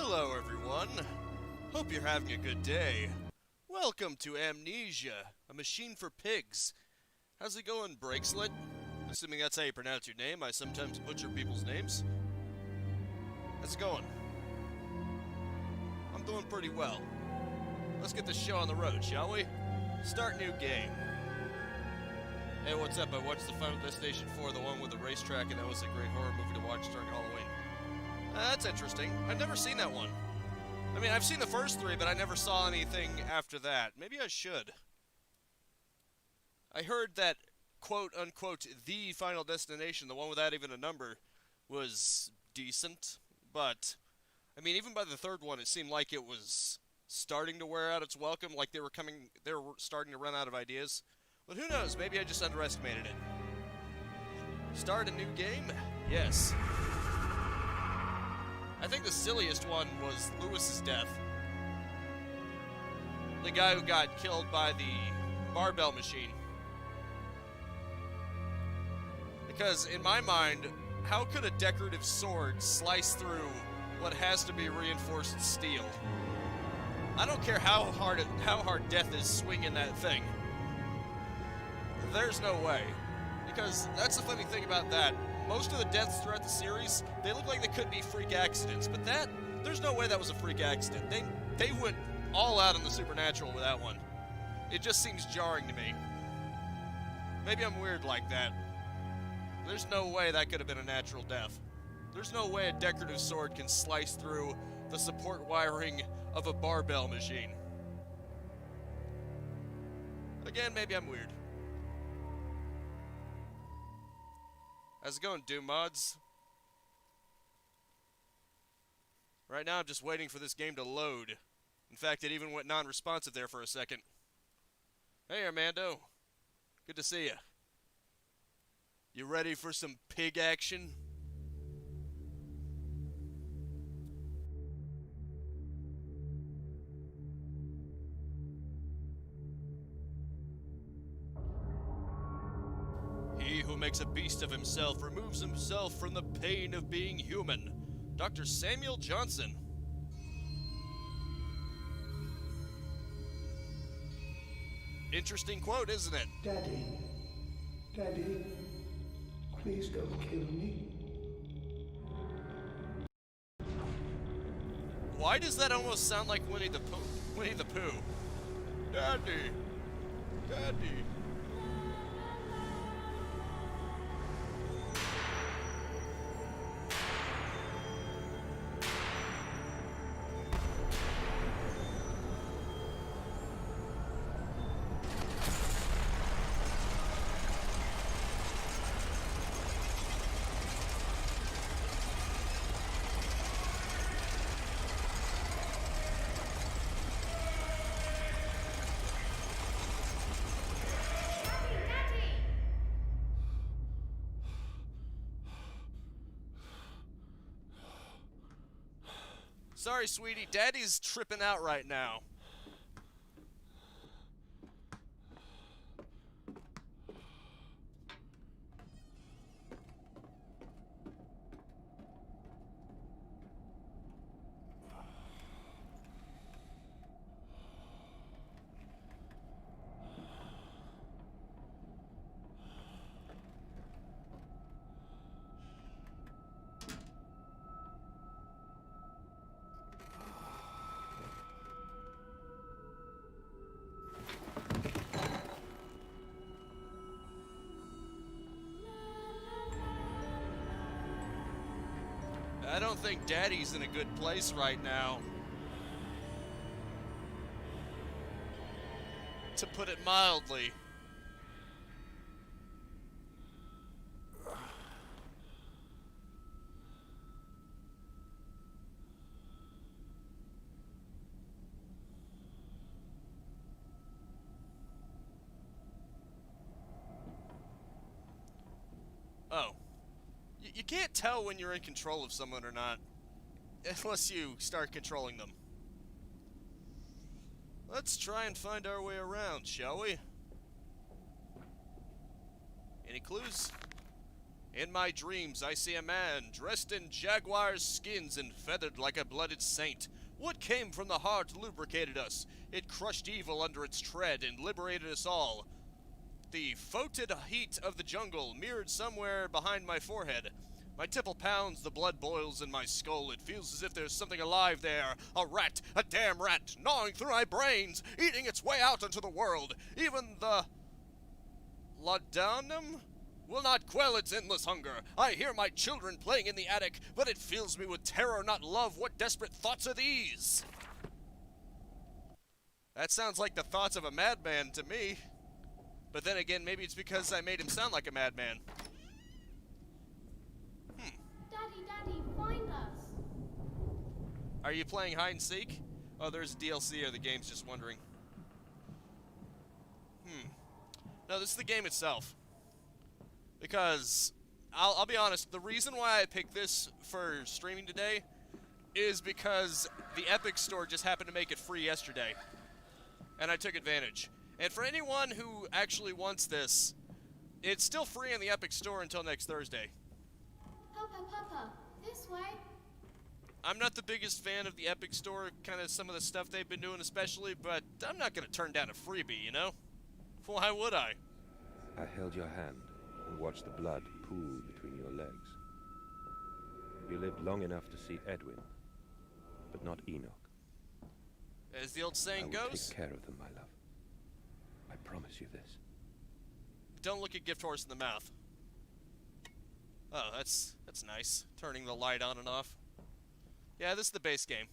Hello everyone, hope you're having a good day. Welcome to Amnesia, a machine for pigs. How's it going, Breakslit? Assuming that's how you pronounce your name, I sometimes butcher people's names. How's it going? I'm doing pretty well. Let's get this show on the road, shall we? Start new game. Hey, what's up? I watched the Final Destination 4, the one with the racetrack, and that was a great horror movie to watch during Halloween. That's interesting. I've never seen that one. I mean, I've seen the first three, but I never saw anything after that. Maybe I should. I heard that, quote-unquote, the Final Destination, the one without even a number, was decent, but, I mean, even by the third one, it seemed like it was starting to wear out its welcome, like they were starting to run out of ideas. But who knows, maybe I just underestimated it. Start a new game? Yes. I think the silliest one was Lewis's death. The guy who got killed by the barbell machine. Because, in my mind, how could a decorative sword slice through what has to be reinforced steel? I don't care how hard death is swinging that thing. There's no way. Because that's the funny thing about that. Most of the deaths throughout the series, they look like they could be freak accidents, but there's no way that was a freak accident. They went all out on the supernatural with that one. It just seems jarring to me. Maybe I'm weird like that. There's no way that could have been a natural death. There's no way a decorative sword can slice through the support wiring of a barbell machine. Again, maybe I'm weird. How's it going, Doom Mods? Right now I'm just waiting for this game to load. In fact, it even went non-responsive there for a second. Hey, Armando. Good to see you. You ready for some pig action? He who makes a beast of himself removes himself from the pain of being human. Dr. Samuel Johnson. Interesting quote, isn't it? Daddy, please don't kill me. Why does that almost sound like Winnie the Pooh? Daddy. Sorry, sweetie. Daddy's tripping out right now. I don't think Daddy's in a good place right now. To put it mildly. Oh. You can't tell when you're in control of someone or not, unless you start controlling them. Let's try and find our way around, shall we? Any clues? In my dreams, I see a man dressed in jaguar's skins and feathered like a blooded saint. What came from the heart lubricated us. It crushed evil under its tread and liberated us all. The foetid heat of the jungle mirrored somewhere behind my forehead. My temple pounds, the blood boils in my skull. It feels as if there's something alive there. A rat, a damn rat, gnawing through my brains, eating its way out into the world. Even the laudanum will not quell its endless hunger. I hear my children playing in the attic, but it fills me with terror, not love. What desperate thoughts are these? That sounds like the thoughts of a madman to me. But then again, maybe it's because I made him sound like a madman. Daddy, find us. Are you playing hide and seek? Oh, there's DLC or the game's just wondering. No, this is the game itself. Because, I'll be honest, the reason why I picked this for streaming today is because the Epic Store just happened to make it free yesterday. And I took advantage. And for anyone who actually wants this, it's still free in the Epic Store until next Thursday. Papa, this way. I'm not the biggest fan of the Epic Store, kind of some of the stuff they've been doing especially, but I'm not going to turn down a freebie, you know? Why would I? I held your hand and watched the blood pool between your legs. You lived long enough to see Edwin, but not Enoch. As the old saying I will goes, take care of them, my love. I promise you this. don't look a gift horse in the mouth. Oh, that's nice. Turning the light on and off. Yeah, this is the base game.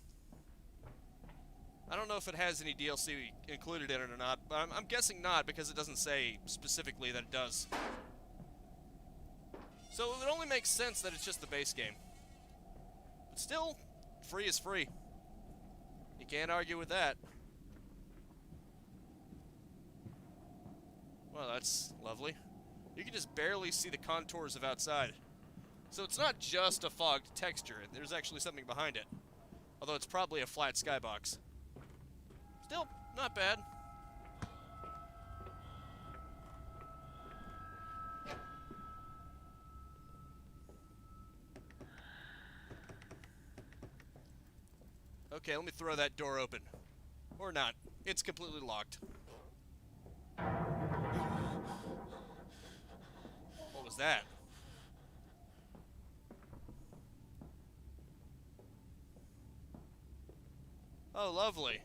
I don't know if it has any DLC included in it or not, but I'm guessing not because it doesn't say specifically that it does. So it only makes sense that it's just the base game. But still, free is free. You can't argue with that. Well, that's lovely. You can just barely see the contours of outside. So it's not just a fogged texture, there's actually something behind it. Although it's probably a flat skybox. Still, not bad. Okay, let me throw that door open. Or not. It's completely locked. What was that? Oh, lovely.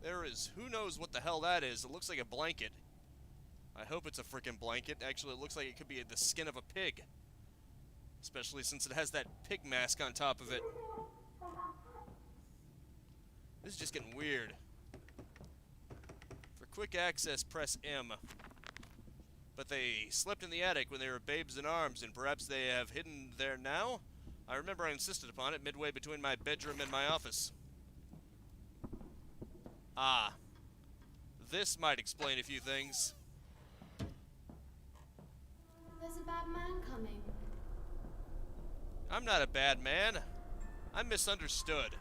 There is, who knows what the hell that is. It looks like a blanket. I hope it's a freaking blanket. Actually, it looks like it could be the skin of a pig. Especially since it has that pig mask on top of it. This is just getting weird. For quick access, press M. But they slept in the attic when they were babes in arms, and perhaps they have hidden there now? I remember I insisted upon it midway between my bedroom and my office. Ah. This might explain a few things. There's a bad man coming. I'm not a bad man. I'm misunderstood.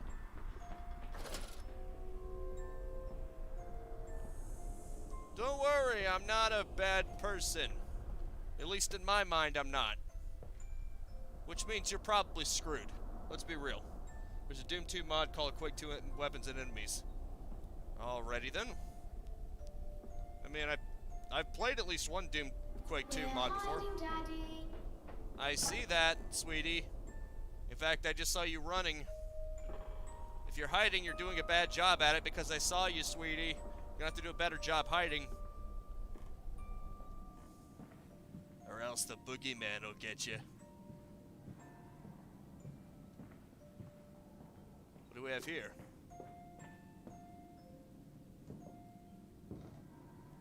Don't worry, I'm not a bad person. At least in my mind, I'm not. Which means you're probably screwed. Let's be real. There's a Doom 2 mod called Quake 2 Weapons and Enemies. Alrighty then. I mean, I've played at least one Doom Quake 2 mod before. Hiding, Daddy. I see that, sweetie. In fact, I just saw you running. If you're hiding, you're doing a bad job at it because I saw you, sweetie. You're gonna have to do a better job hiding. Or else the boogeyman will get you. What do we have here?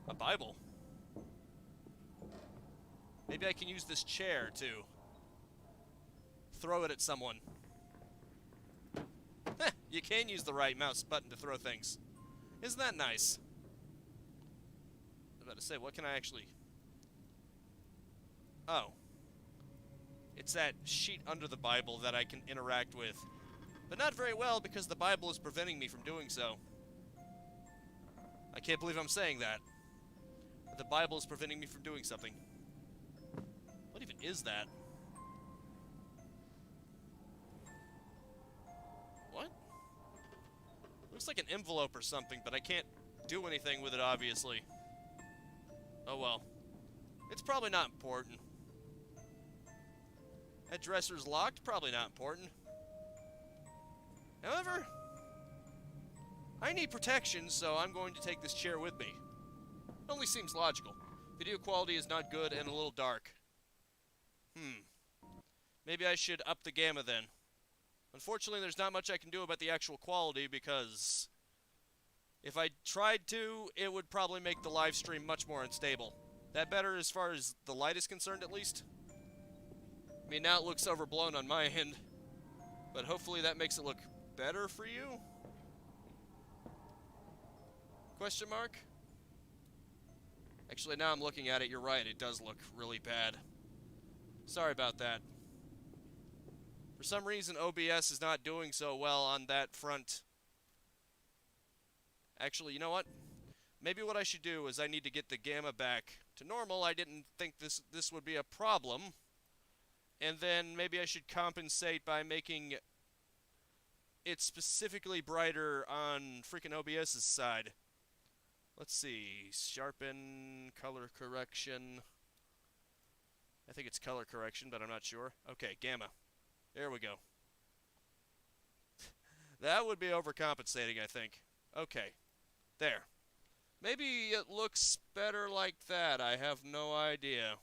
A Bible. Maybe I can use this chair to throw it at someone. Heh, you can use the right mouse button to throw things. Isn't that nice? I was about to say, what can I actually... Oh. It's that sheet under the Bible that I can interact with. But not very well because the Bible is preventing me from doing so. I can't believe I'm saying that. The Bible is preventing me from doing something. What even is that? What? Looks like an envelope or something, but I can't do anything with it, obviously. Oh well. It's probably not important. That dresser's locked, probably not important. However, I need protection, so I'm going to take this chair with me. It only seems logical. Video quality is not good and a little dark. Maybe I should up the gamma then. Unfortunately, there's not much I can do about the actual quality because if I tried to, it would probably make the live stream much more unstable. That better as far as the light is concerned, at least? I mean, now it looks overblown on my end, but hopefully that makes it look better for you? Question mark? Actually, now I'm looking at it, you're right, it does look really bad. Sorry about that. For some reason, OBS is not doing so well on that front. Actually, you know what? Maybe what I should do is I need to get the gamma back to normal. I didn't think this would be a problem. And then maybe I should compensate by making it specifically brighter on freaking OBS's side. Let's see. Sharpen, color correction. I think it's color correction, but I'm not sure. Okay, gamma. There we go. That would be overcompensating, I think. Okay. There. Maybe it looks better like that. I have no idea.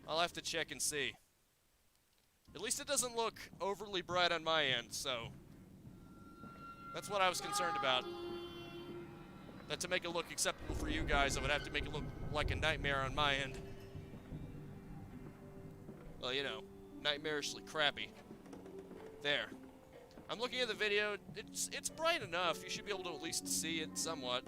I'll have to check and see. At least it doesn't look overly bright on my end, so that's what I was concerned about. That to make it look acceptable for you guys, I would have to make it look like a nightmare on my end. Well, you know, nightmarishly crappy. There. I'm looking at the video. It's bright enough. You should be able to at least see it somewhat.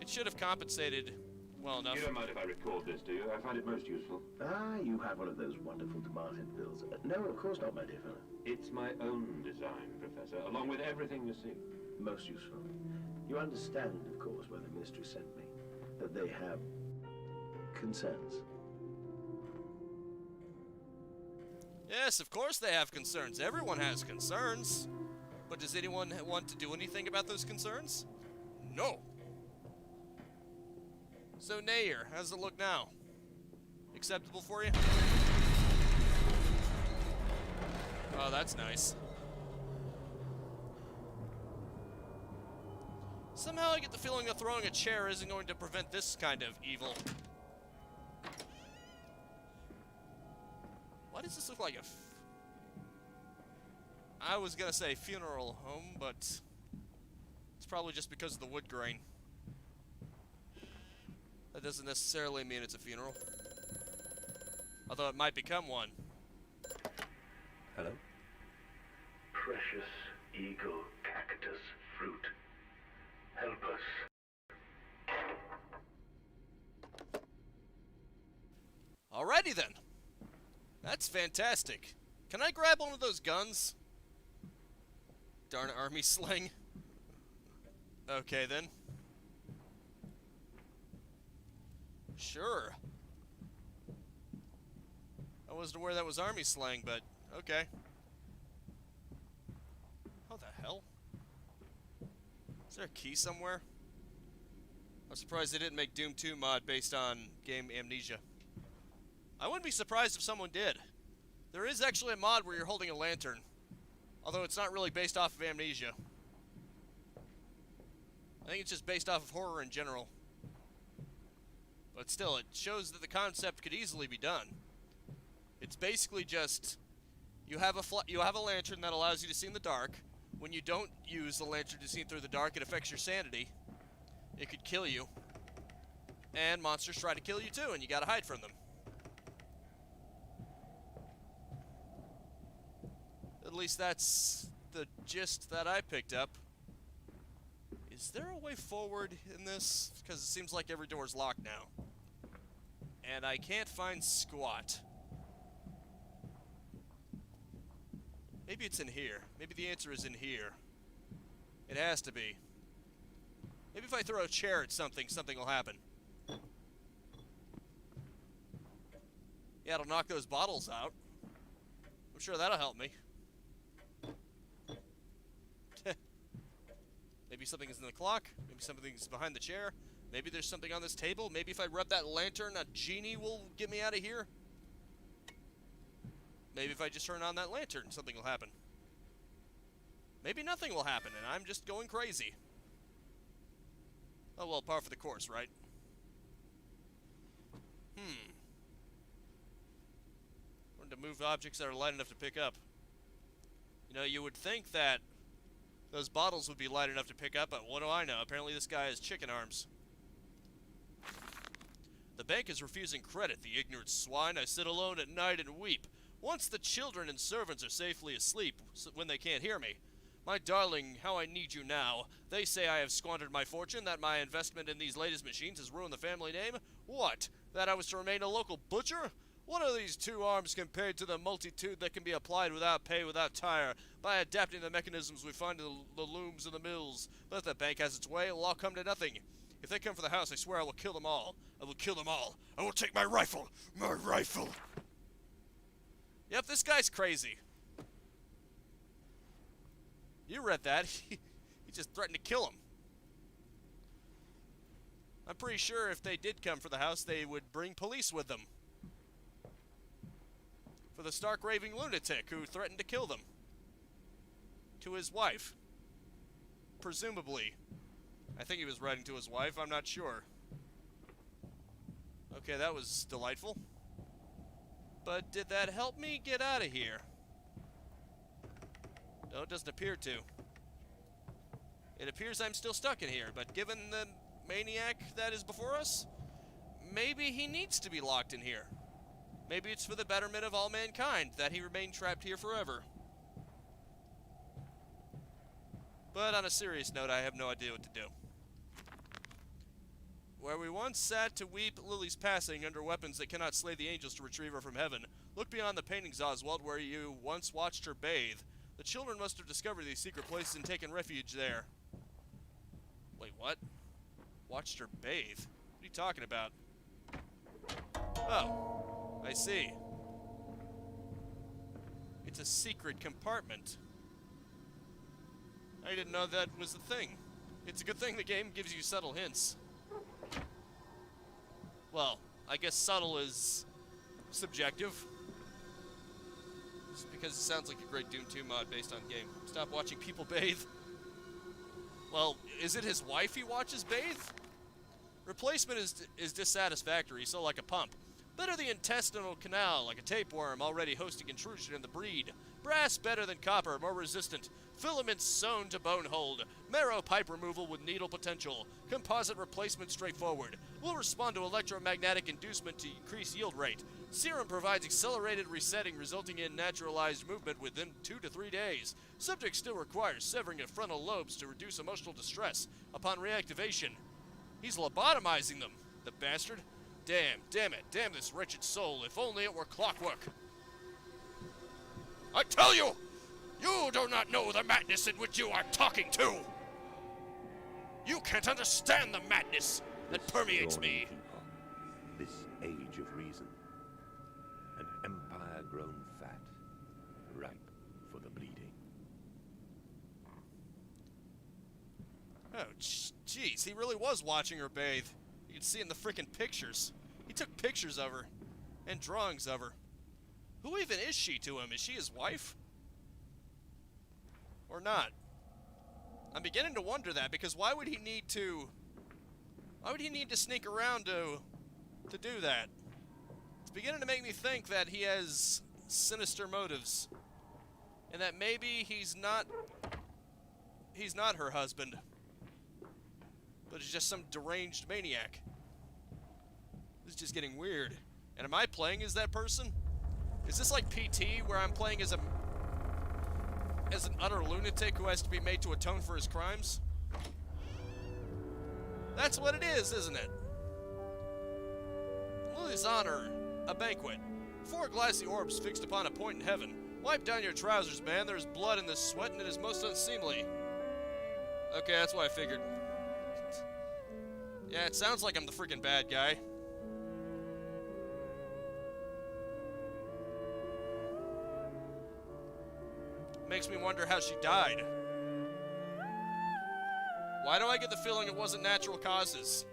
It should have compensated well enough. You don't mind if I record this, do you? I find it most useful. Ah, you have one of those wonderful demented bills. No, of course not, my dear fellow. It's my own design, Professor, along with everything you see. Most useful. You understand, of course, why the ministry sent me. That they have concerns. Yes, of course they have concerns. Everyone has concerns. But does anyone want to do anything about those concerns? No. So, Nair, how's it look now? Acceptable for you? Oh, that's nice. Somehow I get the feeling that throwing a chair isn't going to prevent this kind of evil. Why does this look like I was gonna say funeral home, but it's probably just because of the wood grain. That doesn't necessarily mean it's a funeral. Although it might become one. Hello? Precious eagle cactus fruit. Help us. Alrighty then. That's fantastic. Can I grab one of those guns? Darn army sling. Okay then. Sure. I wasn't aware that was army slang, but okay. How the hell? Is there a key somewhere? I'm surprised they didn't make Doom 2 mod based on game Amnesia. I wouldn't be surprised if someone did. There is actually a mod where you're holding a lantern. Although it's not really based off of Amnesia. I think it's just based off of horror in general. But still, it shows that the concept could easily be done. It's basically just you have a lantern that allows you to see in the dark. When you don't use the lantern to see through the dark, it affects your sanity. It could kill you. And monsters try to kill you too, and you gotta hide from them. At least that's the gist that I picked up. Is there a way forward in this? Because it seems like every door's locked now. And I can't find squat. Maybe it's in here. Maybe the answer is in here. It has to be. Maybe if I throw a chair at something, something will happen. Yeah, it'll knock those bottles out. I'm sure that'll help me. Maybe something's in the clock. Maybe something's behind the chair. Maybe there's something on this table. Maybe if I rub that lantern, a genie will get me out of here. Maybe if I just turn on that lantern, something will happen. Maybe nothing will happen, and I'm just going crazy. Oh, well, par for the course, right? Learn to move objects that are light enough to pick up. You know, you would think that those bottles would be light enough to pick up, but what do I know? Apparently this guy has chicken arms. The bank is refusing credit, the ignorant swine. I sit alone at night and weep. Once the children and servants are safely asleep, when they can't hear me. My darling, how I need you now. They say I have squandered my fortune, that my investment in these latest machines has ruined the family name. What? That I was to remain a local butcher? What are these 2 arms compared to the multitude that can be applied without pay, without tire, by adapting the mechanisms we find in the looms and the mills? Let the bank has its way, it will all come to nothing. If they come for the house, I swear I will kill them all. I will kill them all. I will take my rifle. My rifle. Yep, this guy's crazy. You read that. He just threatened to kill him. I'm pretty sure if they did come for the house, they would bring police with them. For the stark raving lunatic who threatened to kill them. To his wife. Presumably. I think he was writing to his wife, I'm not sure. Okay, that was delightful. But did that help me get out of here? No, it doesn't appear to. It appears I'm still stuck in here, but given the maniac that is before us, maybe he needs to be locked in here. Maybe it's for the betterment of all mankind that he remain trapped here forever. But on a serious note, I have no idea what to do. Where we once sat to weep Lily's passing under weapons that cannot slay the angels to retrieve her from heaven, look beyond the paintings, Oswald, where you once watched her bathe. The children must have discovered these secret places and taken refuge there. Wait, what? Watched her bathe? What are you talking about? Oh, I see. It's a secret compartment. I didn't know that was a thing. It's a good thing the game gives you subtle hints. Well, I guess subtle is subjective. Just because it sounds like a great Doom 2 mod based on game. Stop watching people bathe. Well, is it his wife he watches bathe? Replacement is dissatisfactory, so like a pump. Better the intestinal canal, like a tapeworm already hosting intrusion in the breed. Brass better than copper, more resistant. Filaments sewn to bone hold. Marrow pipe removal with needle potential. Composite replacement straightforward. Will respond to electromagnetic inducement to increase yield rate. Serum provides accelerated resetting resulting in naturalized movement within 2 to 3 days. Subject still requires severing of frontal lobes to reduce emotional distress upon reactivation. He's lobotomizing them, the bastard. Damn it, damn this wretched soul, if only it were clockwork. I tell you, you do not know the madness in which you are talking to. You can't understand the madness that permeates me. This age of reason. An empire grown fat, ripe for the bleeding. Oh, jeez, he really was watching her bathe. You can see in the frickin' pictures. He took pictures of her and drawings of her. Who even is she to him? Is she his wife? Or not? I'm beginning to wonder that, because why would he need to sneak around to do that? It's beginning to make me think that he has sinister motives. And that maybe he's not her husband. But he's just some deranged maniac. This is just getting weird. And am I playing as that person? Is this like PT, where I'm playing as an utter lunatic who has to be made to atone for his crimes? That's what it is, isn't it? Lily's honor, a banquet. 4 glassy orbs fixed upon a point in heaven. Wipe down your trousers, man. There's blood in this sweat, and it is most unseemly. Okay, that's what I figured. Yeah, it sounds like I'm the freaking bad guy. makes me wonder how she died. Why do I get the feeling it wasn't natural causes?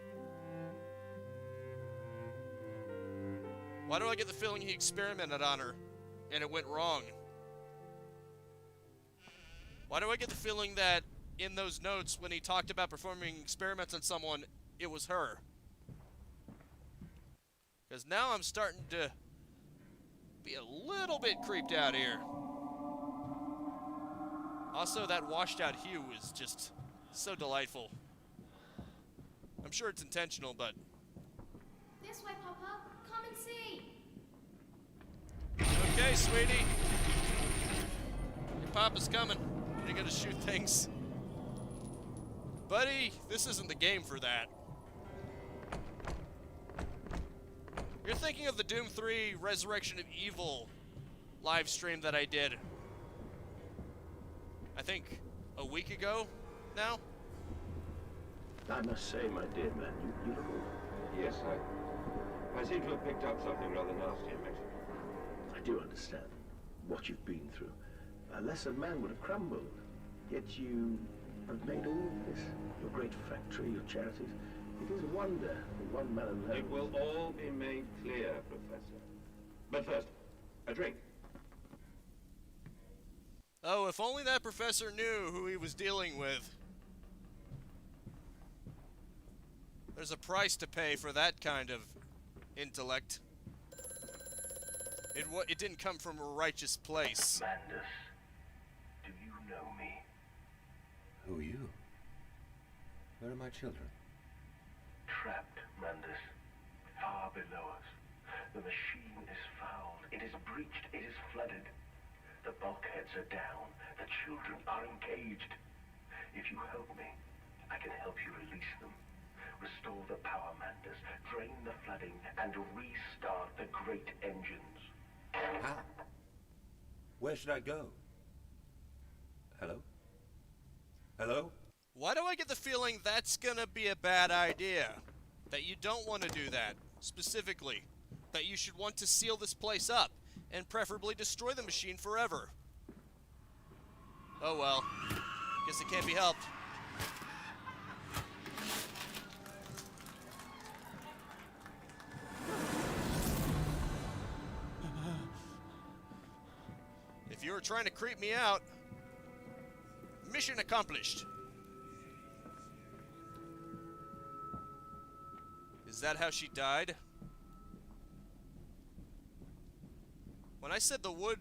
Why do I get the feeling he experimented on her and it went wrong? Why do I get the feeling that in those notes when he talked about performing experiments on someone, it was her? Because now I'm starting to be a little bit creeped out here. Also, that washed out hue is just so delightful. I'm sure it's intentional, but... This way, Papa. Come and see. Okay, sweetie. Your papa's coming. You're gonna shoot things. Buddy, this isn't the game for that. You're thinking of the Doom 3 Resurrection of Evil live stream that I did. I think a week ago now? I must say, my dear man, you look all... Yes, I seem to have picked up something rather nasty in Mexico. I do understand what you've been through. A lesser man would have crumbled. Yet you have made all this. Your great factory, your charities. It is a wonder that one man alone... It will all be made clear, Professor. But first, a drink. Oh, if only that professor knew who he was dealing with. There's a price to pay for that kind of intellect. It didn't come from a righteous place. Mandus, do you know me? Who are you? Where are my children? Trapped, Mandus. Far below us. The machine is fouled. It is breached. It is flooded. The bulkheads are down. The children are engaged. If you help me, I can help you release them. Restore the power, Mandus. Drain the flooding and restart the great engines. How? Where should I go? Hello? Hello? Why do I get the feeling that's gonna be a bad idea? That you don't want to do that, specifically. That you should want to seal this place up, and preferably destroy the machine forever. Oh well. Guess it can't be helped. If you were trying to creep me out, mission accomplished. Is that how she died? When I said the wood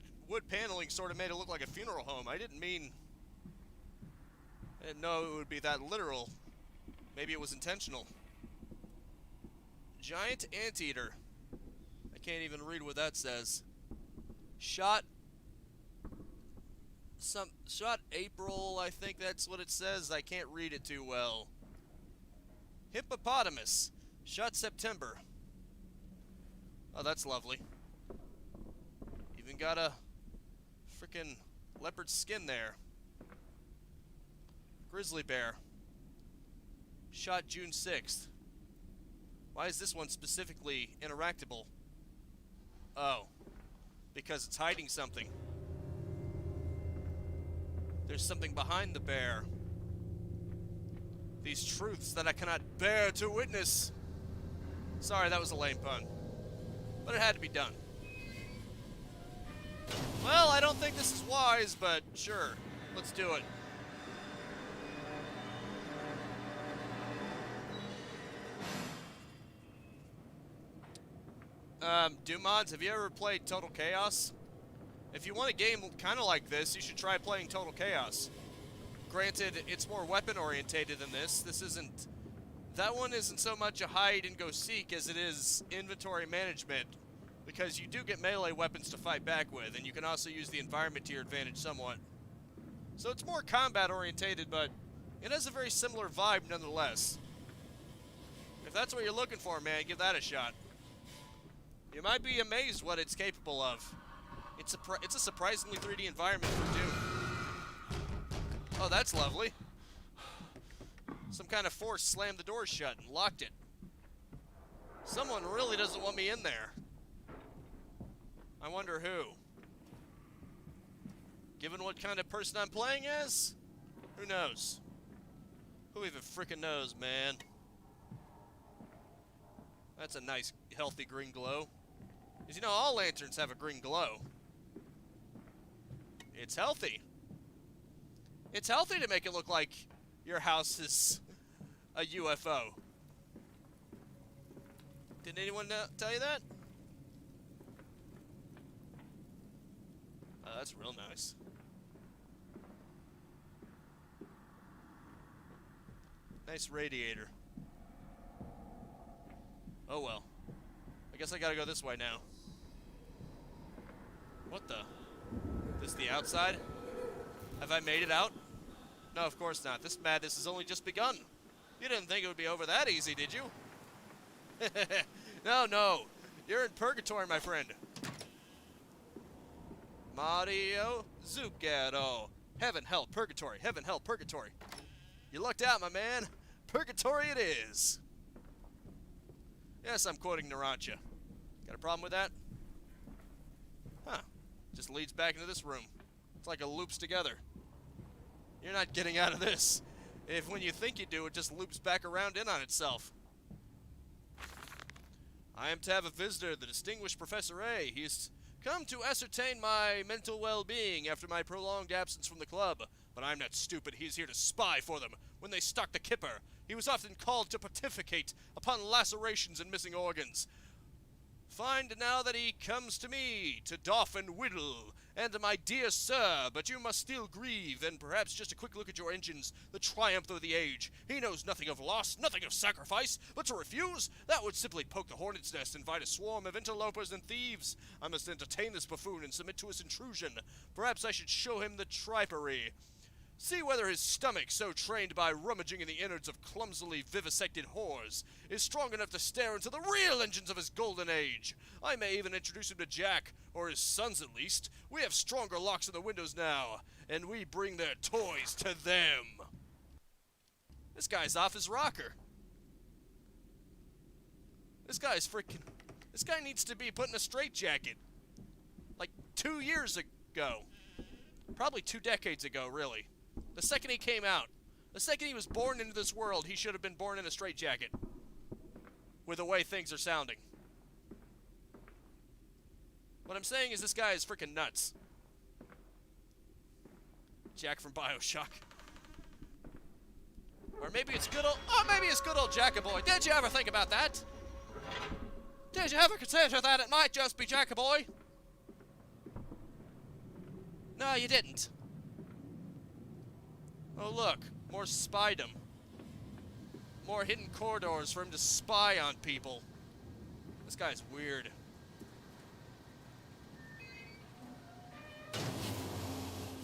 paneling sort of made it look like a funeral home, I didn't know it would be that literal. Maybe it was intentional. Giant anteater. I can't even read what that says. Shot April, I think that's what it says. I can't read it too well. Hippopotamus. Shot September. Oh, that's lovely. Even got a frickin' leopard skin there. Grizzly bear. Shot June 6th. Why is this one specifically interactable? Oh. Because it's hiding something. There's something behind the bear. These truths that I cannot bear to witness. Sorry, that was a lame pun. But it had to be done. Well, I don't think this is wise, but sure. Let's do it. Dumods, have you ever played Total Chaos? If you want a game kind of like this, you should try playing Total Chaos. Granted, it's more weapon-orientated than this. This isn't... That one isn't so much a hide and go seek as it is inventory management, because you do get melee weapons to fight back with, and you can also use the environment to your advantage somewhat. So it's more combat-orientated, but it has a very similar vibe nonetheless. If that's what you're looking for, man, give that a shot. You might be amazed what it's capable of. It's a surprisingly 3D environment for Doom. Oh, that's lovely. Some kind of force slammed the door shut and locked it. Someone really doesn't want me in there. I wonder who. Given what kind of person I'm playing as, who knows? Who even freaking knows, man? That's a nice, healthy green glow. Because, you know, all lanterns have a green glow. It's healthy. It's healthy to make it look like your house is a UFO. Didn't anyone tell you that? Oh, that's real nice. Nice radiator. Oh well. I guess I gotta go this way now. What the? This is the outside? Have I made it out? No, of course not. This madness has only just begun. You didn't think it would be over that easy, did you? No, no. You're in purgatory, my friend. Mario Zucchero. Heaven, hell, purgatory. Heaven, hell, purgatory. You lucked out, my man. Purgatory it is. Yes, I'm quoting Narancha. Got a problem with that? Huh. Just leads back into this room. It's like it loops together. You're not getting out of this. If when you think you do, it just loops back around in on itself. I am to have a visitor, the distinguished Professor A. He's come to ascertain my mental well-being after my prolonged absence from the club. But I'm not stupid. He's here to spy for them. When they stalk the Kipper, he was often called to pontificate upon lacerations and missing organs. Find now that he comes to me, to doff and whittle, and my dear sir, but you must still grieve, and perhaps just a quick look at your engines, the triumph of the age. He knows nothing of loss, nothing of sacrifice, but to refuse, that would simply poke the hornet's nest, invite a swarm of interlopers and thieves. I must entertain this buffoon and submit to his intrusion. Perhaps I should show him the tripery. See whether his stomach, so trained by rummaging in the innards of clumsily vivisected whores, is strong enough to stare into the real engines of his golden age. I may even introduce him to Jack, or his sons at least. We have stronger locks in the windows now, and we bring their toys to them. This guy's off his rocker. This guy needs to be put in a straitjacket. Like 2 years ago. Probably 2 decades ago, really. The second he came out, the second he was born into this world, he should have been born in a straitjacket. With the way things are sounding. What I'm saying is this guy is freaking nuts. Jack from BioShock. Or maybe it's good old Jackaboy. Did you ever think about that? Did you ever consider that it might just be Jackaboy? No, you didn't. Oh look, more spydom. More hidden corridors for him to spy on people. This guy's weird.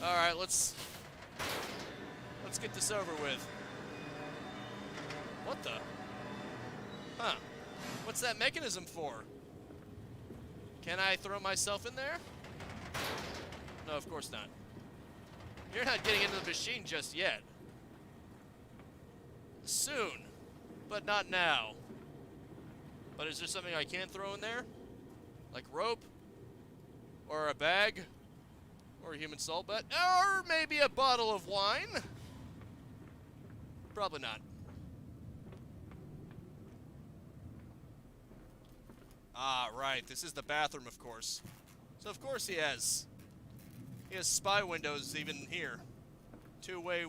Alright, let's get this over with. What the? Huh. What's that mechanism for? Can I throw myself in there? No, of course not. You're not getting into the machine just yet. Soon. But not now. But is there something I can throw in there? Like rope? Or a bag? Or a human soul butt? Or maybe a bottle of wine? Probably not. Ah, right. This is the bathroom, of course. So, of course, he has spy windows even here. Two-way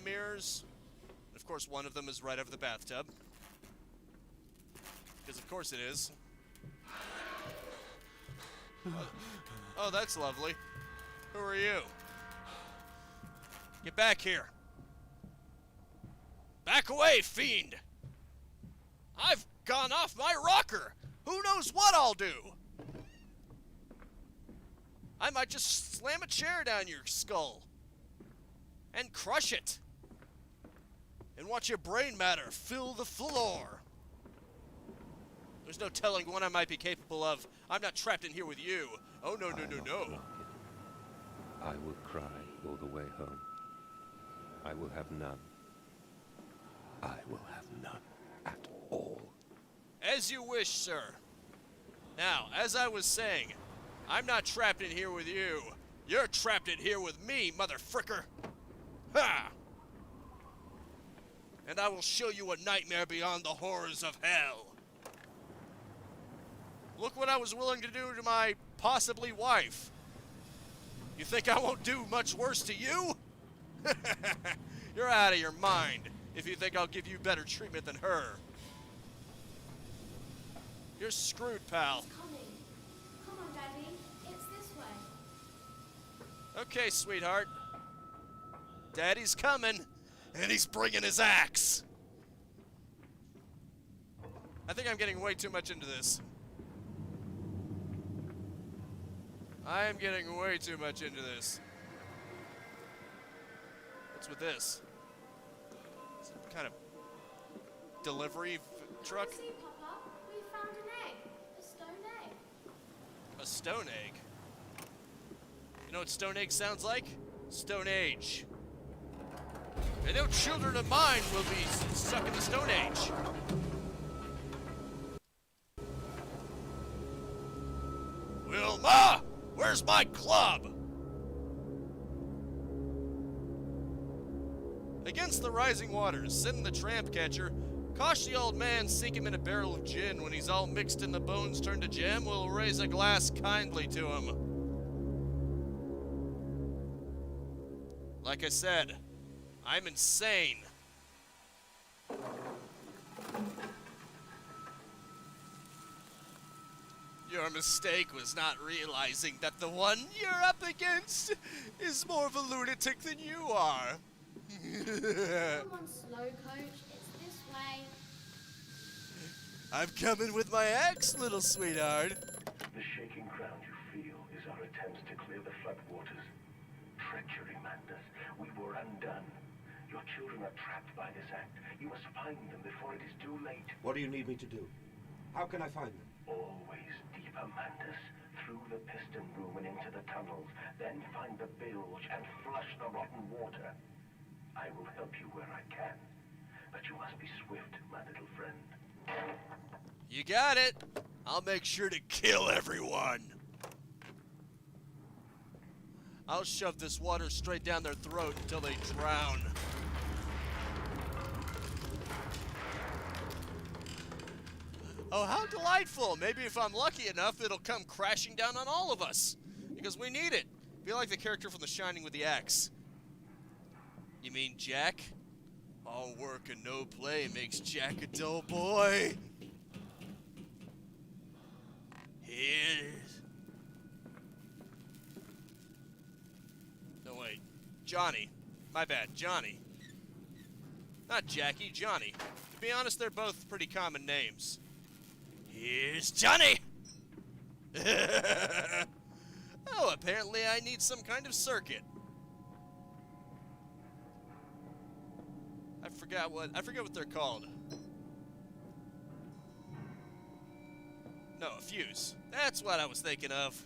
mirrors. And of course, one of them is right over the bathtub. Because of course it is. Oh, that's lovely. Who are you? Get back here. Back away, fiend! I've gone off my rocker! Who knows what I'll do? I might just slam a chair down your skull. And crush it. And watch your brain matter fill the floor. There's no telling what I might be capable of. I'm not trapped in here with you. Oh, no, no, no, no. I will cry all the way home. I will have none. I will have none at all. As you wish, sir. Now, as I was saying, I'm not trapped in here with you. You're trapped in here with me, mother fricker. Ha! And I will show you a nightmare beyond the horrors of hell. Look what I was willing to do to my possibly wife. You think I won't do much worse to you? You're out of your mind if you think I'll give you better treatment than her. You're screwed, pal. He's coming. Come on, Daddy. It's this way. Okay, sweetheart. Daddy's coming, and he's bringing his axe. I think I'm getting way too much into this. I am getting way too much into this. What's with this? Some kind of delivery truck? See, Papa, we found an egg. A stone egg. A stone egg? You know what stone egg sounds like? Stone Age. And no children of mine will be stuck in the Stone Age. Wilma! Where's my club? Against the rising waters, send the tramp catcher. Cosh the old man, sink him in a barrel of gin. When he's all mixed and the bones turn to gem, we'll raise a glass kindly to him. Like I said, I'm insane. Your mistake was not realizing that the one you're up against is more of a lunatic than you are. Come on, slow coach. It's this way. I'm coming with my axe, little sweetheart. The shaking ground you feel is our attempts to clear the floodwaters. Treachery, Mandus. We were undone. Your children are trapped by this act. You must find them before it is too late. What do you need me to do? How can I find them? Always deeper, Mandus. Through the piston room and into the tunnels. Then find the bilge and flush the rotten water. I will help you where I can. But you must be swift, my little friend. You got it. I'll make sure to kill everyone. I'll shove this water straight down their throat until they drown. Oh, how delightful. Maybe if I'm lucky enough, it'll come crashing down on all of us. Because we need it. Feel like the character from The Shining with the axe. You mean Jack? All work and no play makes Jack a dull boy. Here's... No, wait. Johnny. My bad, Johnny. Not Jackie, Johnny. To be honest, they're both pretty common names. Here's Johnny! Oh, apparently I need some kind of circuit. I forget what they're called. No, a fuse. That's what I was thinking of.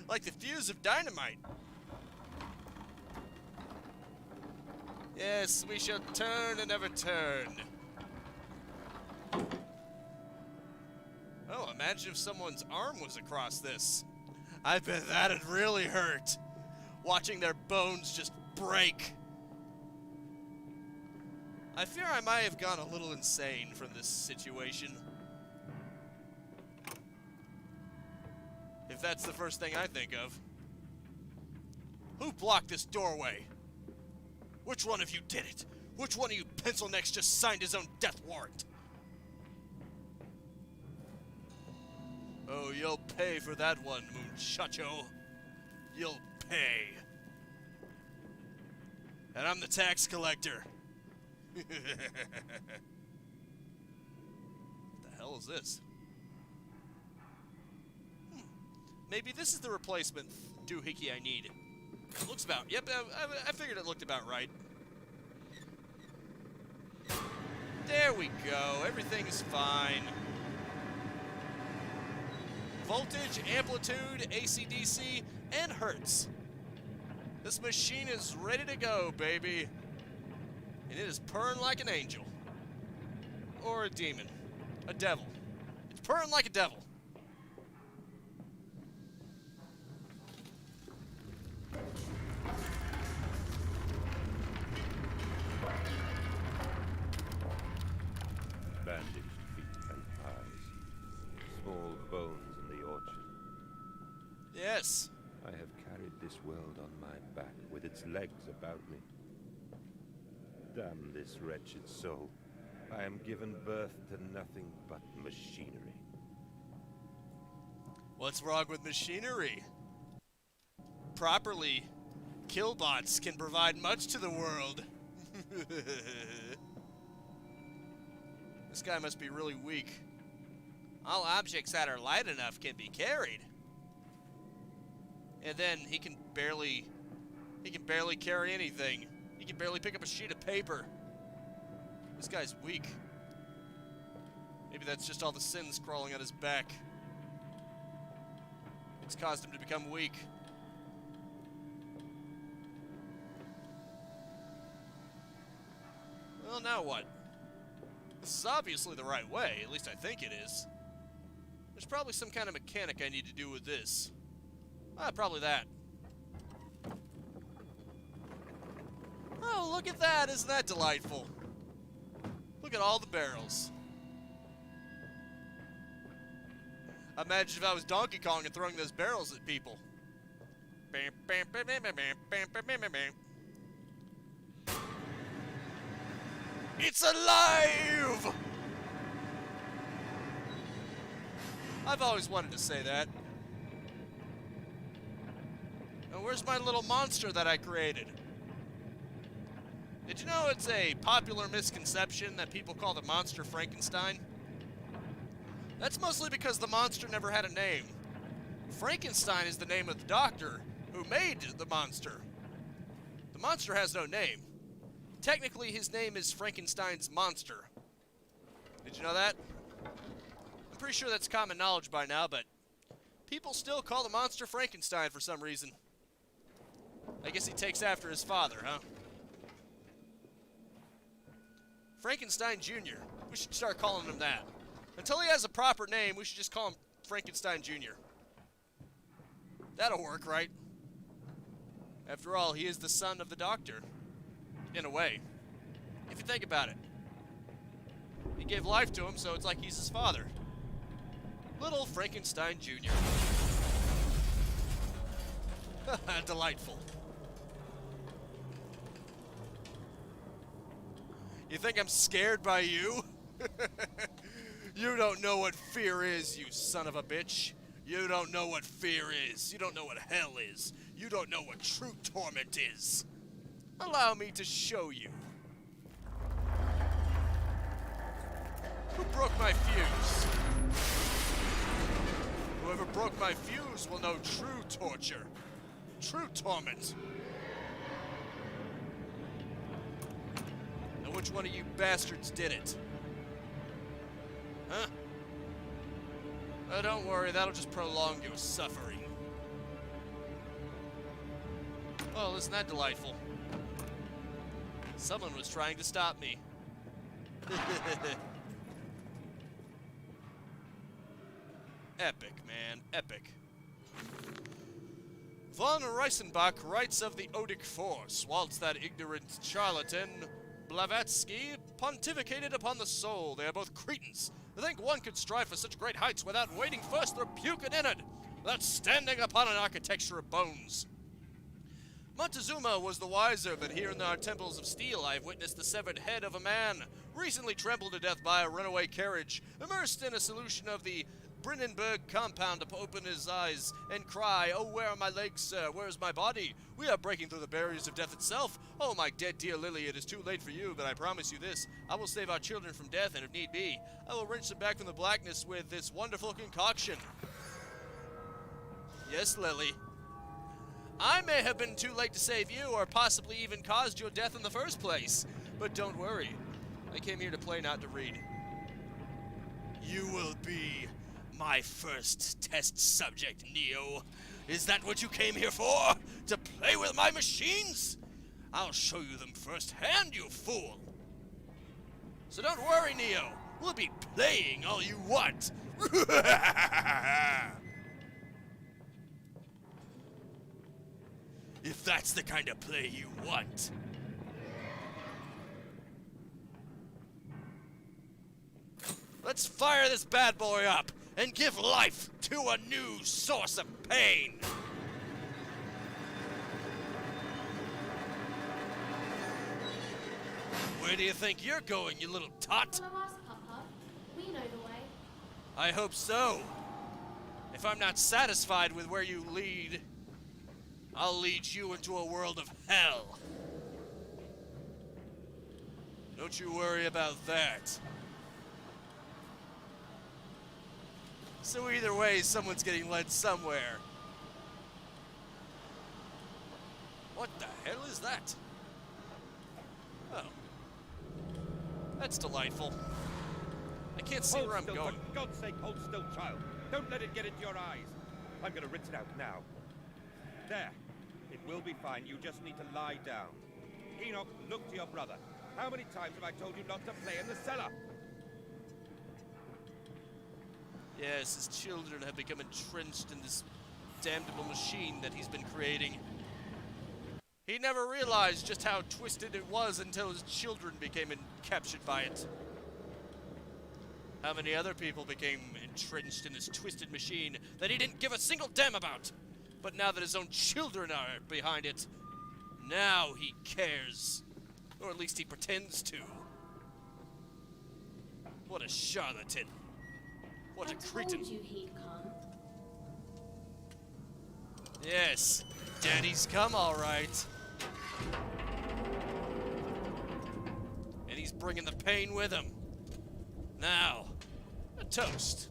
Like the fuse of dynamite. Yes, we shall turn and ever turn. Oh, imagine if someone's arm was across this. I bet that'd really hurt. Watching their bones just break. I fear I might have gone a little insane from this situation. If that's the first thing I think of. Who blocked this doorway? Which one of you did it? Which one of you pencil necks just signed his own death warrant? Oh, you'll pay for that one, muchacho. You'll pay. And I'm the tax collector. What the hell is this? Maybe this is the replacement doohickey I need. It looks about... Yep, I figured it looked about right. There we go. Everything is fine. Voltage, amplitude, AC/DC, and hertz. This machine is ready to go, baby. And it is purring like an angel. Or a demon. A devil. It's purring like a devil. Yes. I have carried this world on my back with its legs about me. Damn this wretched soul. I am given birth to nothing but machinery. What's wrong with machinery? Properly, killbots can provide much to the world. This guy must be really weak. All objects that are light enough can be carried. And then he can barely carry anything. He can barely pick up a sheet of paper. This guy's weak. Maybe that's just all the sins crawling on his back. It's caused him to become weak. Well, now what? This is obviously the right way, at least I think it is. There's probably some kind of mechanic I need to do with this. Probably that. Oh, look at that! Isn't that delightful? Look at all the barrels. Imagine if I was Donkey Kong and throwing those barrels at people. It's alive! I've always wanted to say that. Now, where's my little monster that I created? Did you know it's a popular misconception that people call the monster Frankenstein? That's mostly because the monster never had a name. Frankenstein is the name of the doctor who made the monster. The monster has no name. Technically, his name is Frankenstein's monster. Did you know that? I'm pretty sure that's common knowledge by now, but people still call the monster Frankenstein for some reason. I guess he takes after his father, huh? Frankenstein Jr. We should start calling him that. Until he has a proper name, we should just call him Frankenstein Jr. That'll work, right? After all, he is the son of the doctor. In a way. If you think about it. He gave life to him, so it's like he's his father. Little Frankenstein Jr. Delightful. You think I'm scared by you? You don't know what fear is, you son of a bitch. You don't know what fear is. You don't know what hell is. You don't know what true torment is. Allow me to show you. Who broke my fuse? Whoever broke my fuse will know true torture. True torment. Now which one of you bastards did it? Huh? Oh, don't worry, that'll just prolong your suffering. Oh, isn't that delightful? Someone was trying to stop me. Epic, man. Epic. Von Reisenbach writes of the Odic Force, whilst that ignorant charlatan Blavatsky pontificated upon the soul. They are both cretins. To think one could strive for such great heights without waiting first to rebuke an innard, without standing upon an architecture of bones. Montezuma was the wiser, but here in our temples of steel I have witnessed the severed head of a man, recently trampled to death by a runaway carriage, immersed in a solution of the Brinnenberg compound to open his eyes and cry, "Oh, where are my legs, sir? Where is my body? We are breaking through the barriers of death itself. Oh, my dead dear Lily, it is too late for you, but I promise you this. I will save our children from death, and if need be, I will wrench them back from the blackness with this wonderful concoction." Yes, Lily. I may have been too late to save you, or possibly even caused your death in the first place. But don't worry. I came here to play, not to read. You will be my first test subject, Neo. Is that what you came here for? To play with my machines? I'll show you them firsthand, you fool. So don't worry, Neo. We'll be playing all you want. If that's the kind of play you want. Let's fire this bad boy up and give life to a new source of pain. Where do you think you're going, you little tot? Follow us, Papa. We know the way. I hope so. If I'm not satisfied with where you lead, I'll lead you into a world of hell. Don't you worry about that. So either way, someone's getting led somewhere. What the hell is that? Oh. That's delightful. I can't see where I'm still, going. For God's sake, hold still, child. Don't let it get into your eyes. I'm gonna rinse it out now. There. It will be fine. You just need to lie down. Enoch, look to your brother. How many times have I told you not to play in the cellar? Yes, his children have become entrenched in this damnable machine that he's been creating. He never realized just how twisted it was until his children became captured by it. How many other people became entrenched in this twisted machine that he didn't give a single damn about? But now that his own children are behind it, now he cares. Or at least he pretends to. What a charlatan. What a cretin. I told you he'd come. Yes, Daddy's come all right. And he's bringing the pain with him. Now, a toast.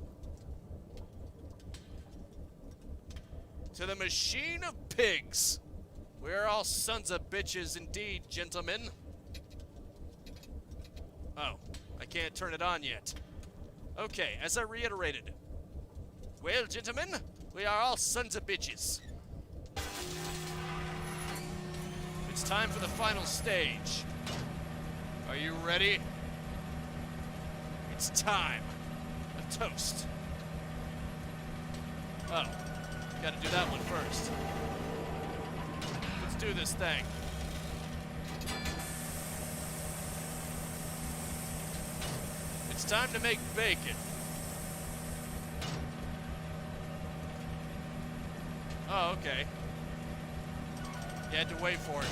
To the machine of pigs. We're all sons of bitches indeed, gentlemen. Oh, I can't turn it on yet. Okay, as I reiterated. Well, gentlemen, we are all sons of bitches. It's time for the final stage. Are you ready? It's time. A toast. Oh, gotta do that one first. Let's do this thing. It's time to make bacon. Oh, okay. You had to wait for it.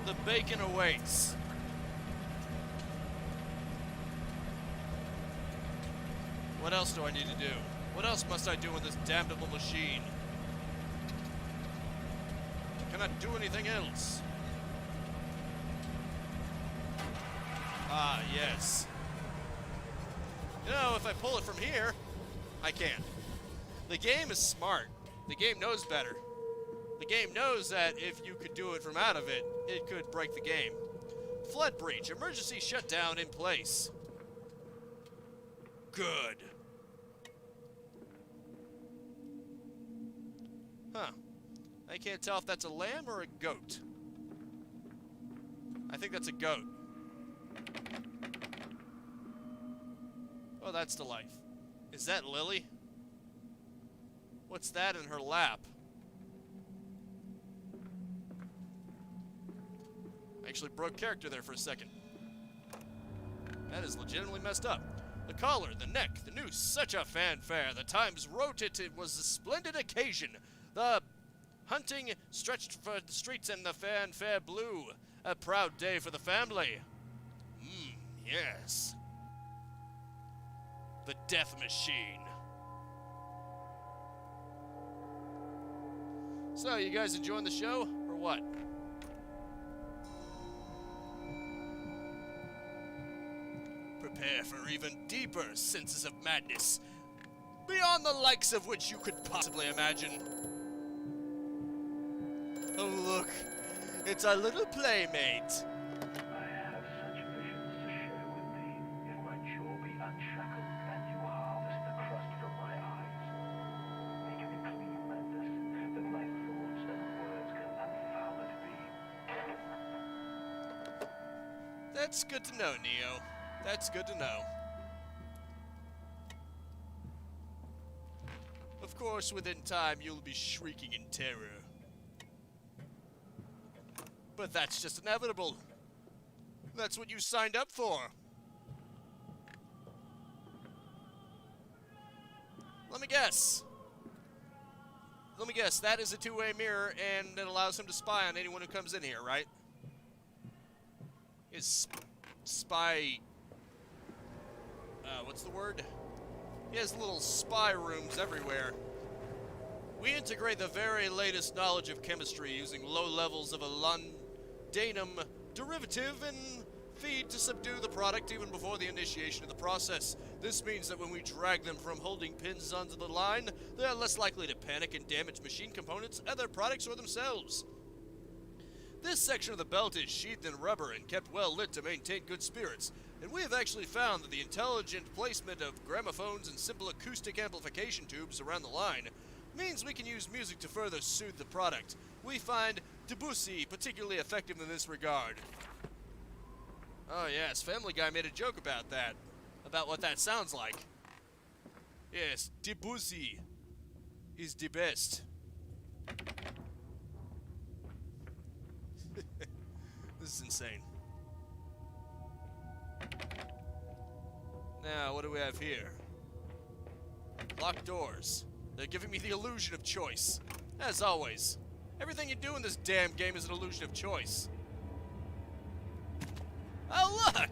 The bacon awaits. What else do I need to do? What else must I do in this damnable machine? I cannot do anything else. Ah, yes. You know, if I pull it from here, I can. The game is smart. The game knows better. The game knows that if you could do it from out of it, it could break the game. Flood breach. Emergency shutdown in place. Good. Huh. I can't tell if that's a lamb or a goat. I think that's a goat. Oh, that's the life. Is that Lily? What's that in her lap? I actually broke character there for a second. That is legitimately messed up. The collar, the neck, the noose, such a fanfare. The Times wrote it. It was a splendid occasion. The hunting stretched for the streets and the fanfare blew. A proud day for the family. Yes. The death machine. So, you guys enjoying the show, or what? Prepare for even deeper senses of madness, beyond the likes of which you could possibly imagine. Oh, look, it's our little playmate. I have such visions to share with thee. If my jaw be unshackled and you harvest the crust from my eyes, make me clean, Mandus, that my thoughts and words can unfouled be. That's good to know, Neo. That's good to know. Of course, within time, you'll be shrieking in terror. But that's just inevitable. That's what you signed up for. Let me guess. let me guess, that is a two-way mirror, and it allows him to spy on anyone who comes in here, right? His spy... what's the word? He has little spy rooms everywhere. We integrate the very latest knowledge of chemistry using low levels of a londanium derivative and feed to subdue the product even before the initiation of the process. This means that when we drag them from holding pins onto the line, they are less likely to panic and damage machine components, other products, or themselves. This section of the belt is sheathed in rubber and kept well lit to maintain good spirits, and we have actually found that the intelligent placement of gramophones and simple acoustic amplification tubes around the line means we can use music to further soothe the product. We find Debussy particularly effective in this regard. Oh yes, Family Guy made a joke about that. About what that sounds like. Yes, Debussy is the best. This is insane. Now, what do we have here? Locked doors. They're giving me the illusion of choice. As always. Everything you do in this damn game is an illusion of choice. Oh, look!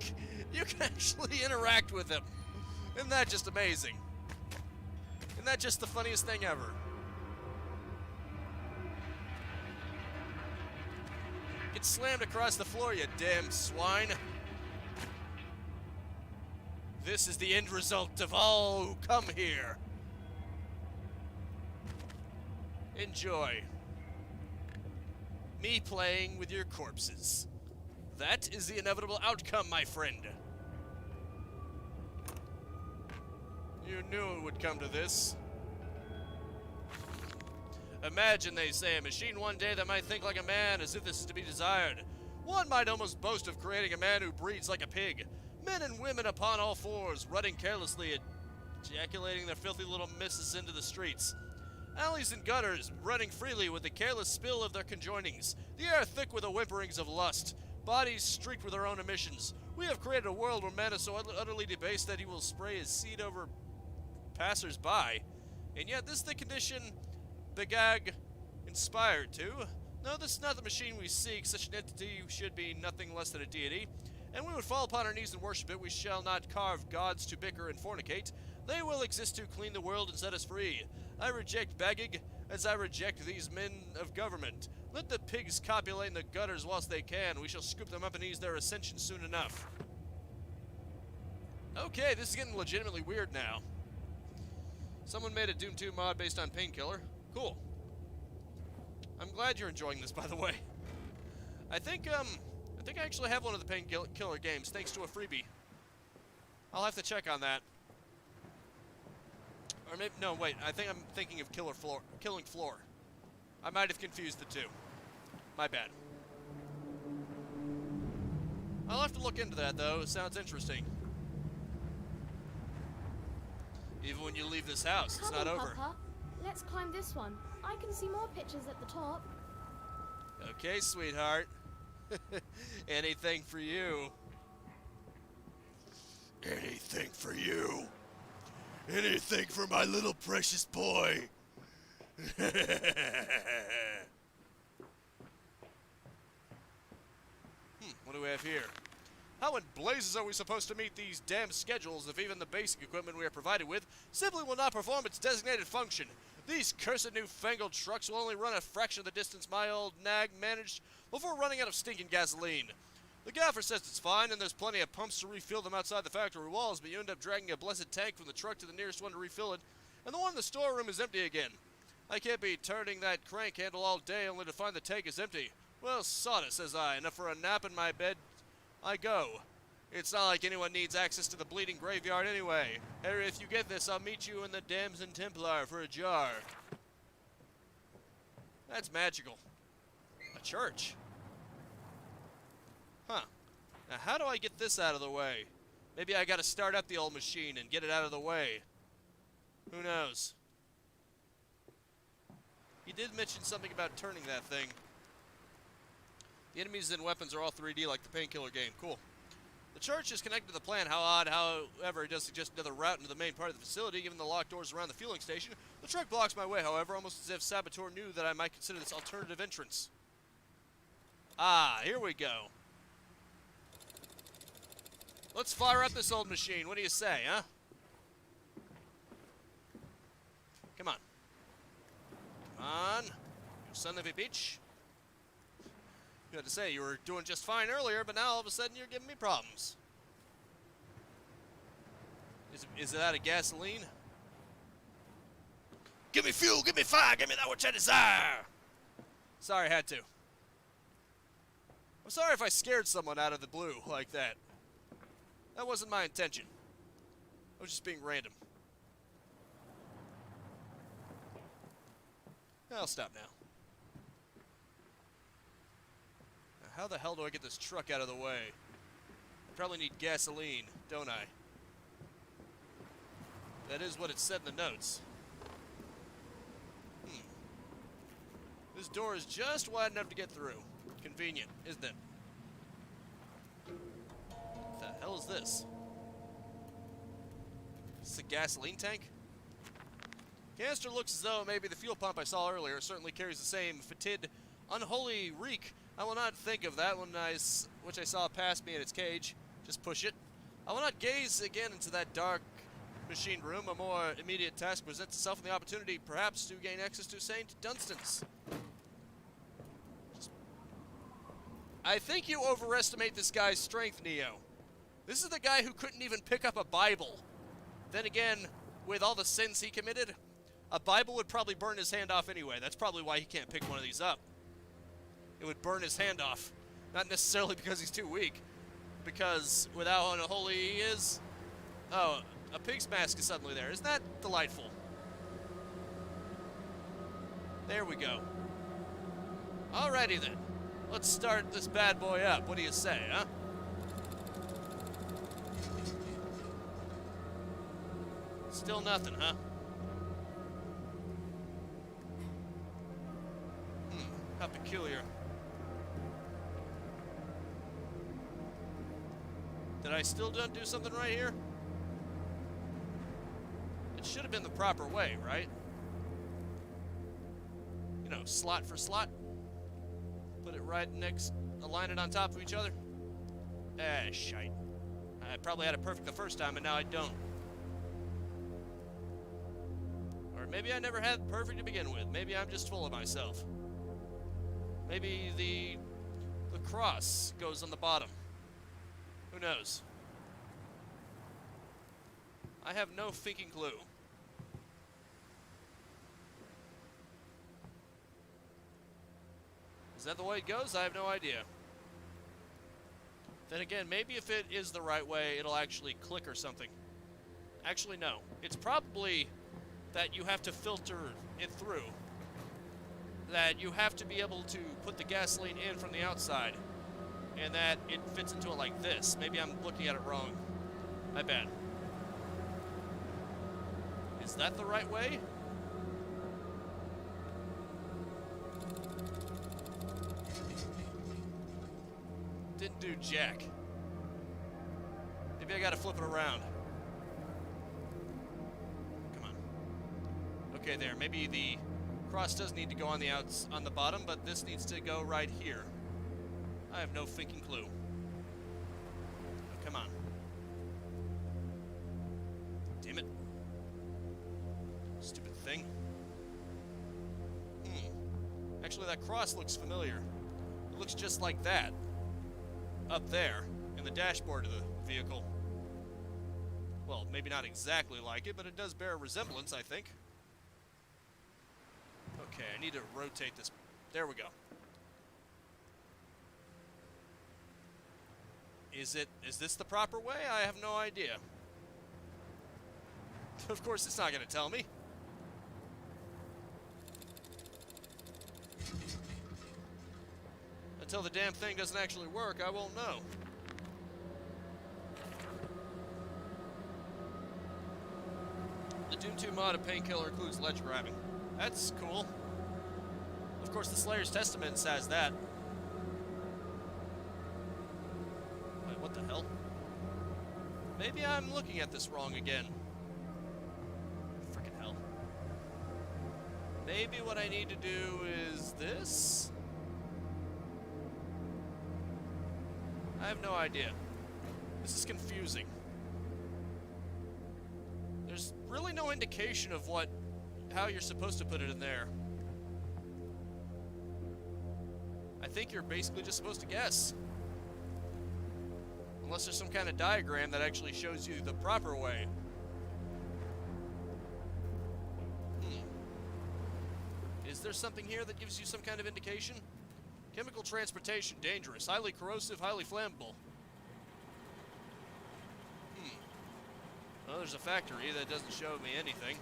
You can actually interact with them. Isn't that just amazing? Isn't that just the funniest thing ever? Get slammed across the floor, you damn swine. This is the end result of all who come here. Enjoy. Me playing with your corpses. That is the inevitable outcome, my friend. You knew it would come to this. Imagine, they say, a machine one day that might think like a man, as if this is to be desired. One might almost boast of creating a man who breeds like a pig. Men and women upon all fours, running carelessly, ejaculating their filthy little misses into the streets. Alleys and gutters, running freely with the careless spill of their conjoinings. The air thick with the whimperings of lust. Bodies streaked with their own emissions. We have created a world where man is so utterly debased that he will spray his seed over passers-by. And yet this is the condition Begag inspired to. No, this is not the machine we seek. Such an entity should be nothing less than a deity. And we would fall upon our knees and worship it. We shall not carve gods to bicker and fornicate. They will exist to clean the world and set us free. I reject Bagig as I reject these men of government. Let the pigs copulate in the gutters whilst they can. We shall scoop them up and ease their ascension soon enough. Okay, this is getting legitimately weird now. Someone made a Doom 2 mod based on Painkiller. Cool. I'm glad you're enjoying this, by the way. I think I actually have one of the Painkiller games, thanks to a freebie. I'll have to check on that. Or maybe, no, wait, I think I'm thinking of Killing Floor. I might have confused the two. My bad. I'll have to look into that, though. It sounds interesting. Even when you leave this house, it's not over. Papa. Let's climb this one. I can see more pictures at the top. Okay, sweetheart. Anything for you. Anything for you. Anything for my little precious boy. What do we have here? How in blazes are we supposed to meet these damn schedules if even the basic equipment we are provided with simply will not perform its designated function? These cursed newfangled trucks will only run a fraction of the distance my old nag managed before running out of stinking gasoline. The gaffer says it's fine, and there's plenty of pumps to refill them outside the factory walls, but you end up dragging a blessed tank from the truck to the nearest one to refill it, and the one in the storeroom is empty again. I can't be turning that crank handle all day only to find the tank is empty. Well, sod it, says I, enough for a nap in my bed I go. It's not like anyone needs access to the bleeding graveyard anyway. Harry, if you get this, I'll meet you in the Damson Templar for a jar. That's magical. A church. Huh. Now how do I get this out of the way? Maybe I gotta start up the old machine and get it out of the way. Who knows? He did mention something about turning that thing. The enemies and weapons are all 3D like the Painkiller game. Cool. The church is connected to the plant. How odd. However, it does suggest another route into the main part of the facility, given the locked doors around the fueling station. The truck blocks my way, however, almost as if Saboteur knew that I might consider this alternative entrance. Ah, here we go. Let's fire up this old machine. What do you say, huh? Come on. Come on. You son of a bitch. You had to say you were doing just fine earlier, but now all of a sudden you're giving me problems. Is that a gasoline? Give me fuel, give me fire, give me that which I desire. Sorry, I had to. I'm sorry if I scared someone out of the blue like that. That wasn't my intention. I was just being random. I'll stop now. How the hell do I get this truck out of the way? I probably need gasoline, don't I? That is what it said in the notes. This door is just wide enough to get through. Convenient, isn't it? What the hell is this? Is this a gasoline tank? Canister looks as though maybe the fuel pump I saw earlier certainly carries the same fetid, unholy reek. I will not think of that which I saw pass me in its cage. Just push it. I will not gaze again into that dark machine room. A more immediate task presents itself in the opportunity, perhaps, to gain access to St. Dunstan's. I think you overestimate this guy's strength, Neo. This is the guy who couldn't even pick up a Bible. Then again, with all the sins he committed, a Bible would probably burn his hand off anyway. That's probably why he can't pick one of these up. It would burn his hand off. Not necessarily because he's too weak. Because with how unholy he is... Oh, a pig's mask is suddenly there. Isn't that delightful? There we go. Alrighty then. Let's start this bad boy up. What do you say, huh? Still nothing, huh? How peculiar. Did I still do something right here? It should have been the proper way, right? You know, slot for slot. Put it right next, align it on top of each other. Shite. I probably had it perfect the first time, and now I don't. Or maybe I never had it perfect to begin with. Maybe I'm just full of myself. Maybe the cross goes on the bottom. Who knows? I have no freaking clue. Is that the way it goes? I have no idea. Then again, maybe if it is the right way, it'll actually click or something. Actually, no. It's probably that you have to filter it through. That you have to be able to put the gasoline in from the outside. And that it fits into it like this. Maybe I'm looking at it wrong. My bad. Is that the right way? Didn't do jack. Maybe I gotta flip it around. Come on. Okay, there. Maybe the cross does need to go on the bottom, but this needs to go right here. I have no freaking clue. Oh, come on. Damn it. Stupid thing. Actually, that cross looks familiar. It looks just like that. Up there, in the dashboard of the vehicle. Well, maybe not exactly like it, but it does bear a resemblance, I think. Okay, I need to rotate this. There we go. Is this the proper way? I have no idea. Of course it's not going to tell me. Until the damn thing doesn't actually work, I won't know. The Doom 2 mod of Painkiller includes ledge grabbing. That's cool. Of course, the Slayer's Testament says that. Wait, what the hell? Maybe I'm looking at this wrong again. Frickin' hell. Maybe what I need to do is this? I have no idea. This is confusing. There's really no indication of how you're supposed to put it in there. I think you're basically just supposed to guess. Unless there's some kind of diagram that actually shows you the proper way. Is there something here that gives you some kind of indication? Chemical transportation, dangerous, highly corrosive, highly flammable. Well, there's a factory that doesn't show me anything.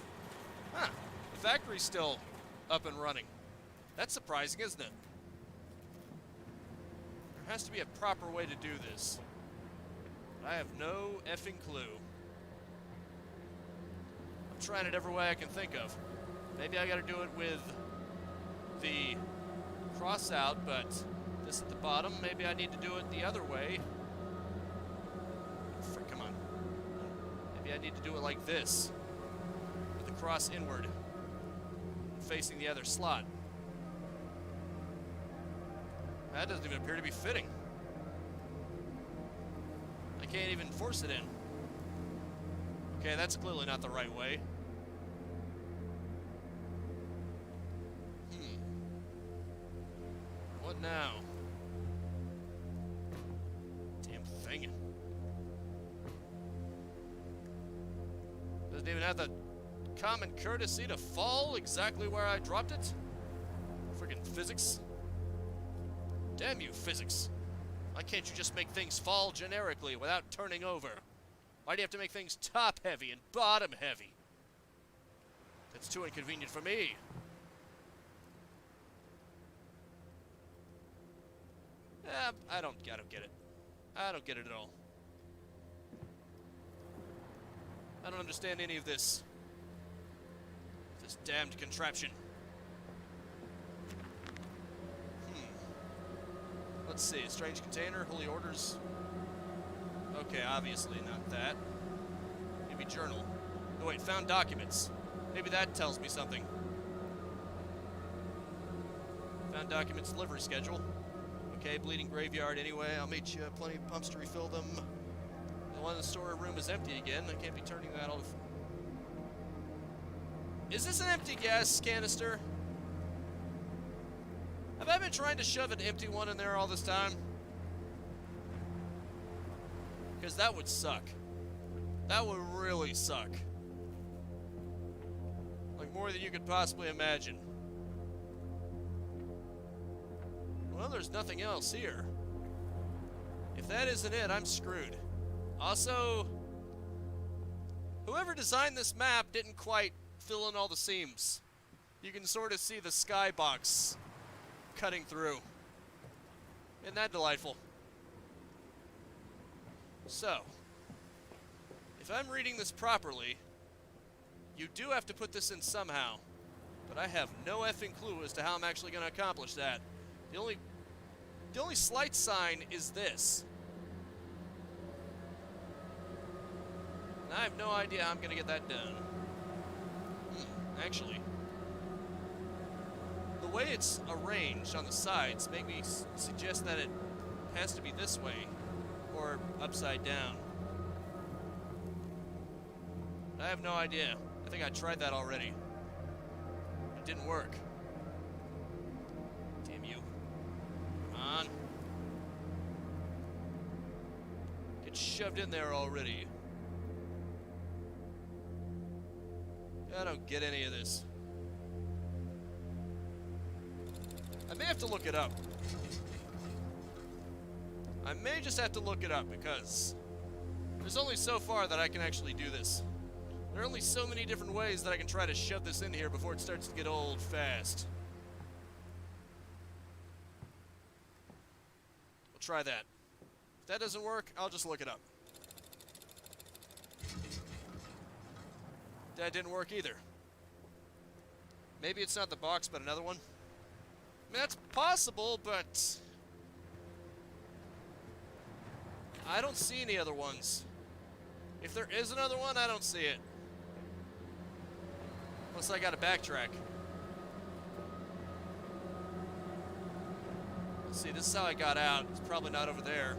Huh, the factory's still up and running. That's surprising, isn't it? There has to be a proper way to do this. I have no effing clue. I'm trying it every way I can think of. Maybe I gotta do it with the cross out, but this at the bottom. Maybe I need to do it the other way. Frick, come on. Maybe I need to do it like this, with the cross inward, facing the other slot. That doesn't even appear to be fitting. I can't even force it in. Okay, that's clearly not the right way. What now? Damn thing. Doesn't even have the common courtesy to fall exactly where I dropped it? Friggin' physics. Damn you, physics. Why can't you just make things fall generically without turning over? Why do you have to make things top-heavy and bottom-heavy? That's too inconvenient for me. I don't get it. I don't get it at all. I don't understand any of this. This damned contraption. Let's see, strange container, holy orders. Okay, obviously not that. Maybe journal. Oh wait, found documents. Maybe that tells me something. Found documents, delivery schedule. Okay, bleeding graveyard anyway. I'll meet you. Plenty of pumps to refill them. The one in the storeroom is empty again. I can't be turning that off. Is this an empty gas canister? Have I been trying to shove an empty one in there all this time? Because that would suck. That would really suck. Like more than you could possibly imagine. Well, there's nothing else here. If that isn't it, I'm screwed. Also, whoever designed this map didn't quite fill in all the seams. You can sort of see the skybox cutting through. Isn't that delightful? So, if I'm reading this properly, you do have to put this in somehow. But I have no effing clue as to how I'm actually going to accomplish that. The only slight sign is this. And I have no idea how I'm going to get that done. Actually, the way it's arranged on the sides make me suggest that it has to be this way or upside down. I have no idea. I think I tried that already. It didn't work. Damn you. Come on. Get shoved in there already. I don't get any of this. I may have to look it up. I may just have to look it up because there's only so far that I can actually do this. There are only so many different ways that I can try to shove this in here before it starts to get old fast. We'll try that. If that doesn't work, I'll just look it up. That didn't work either. Maybe it's not the box, but another one. I mean, that's possible, but I don't see any other ones. If there is another one, I don't see it. Unless I gotta backtrack. Let's see, this is how I got out. It's probably not over there.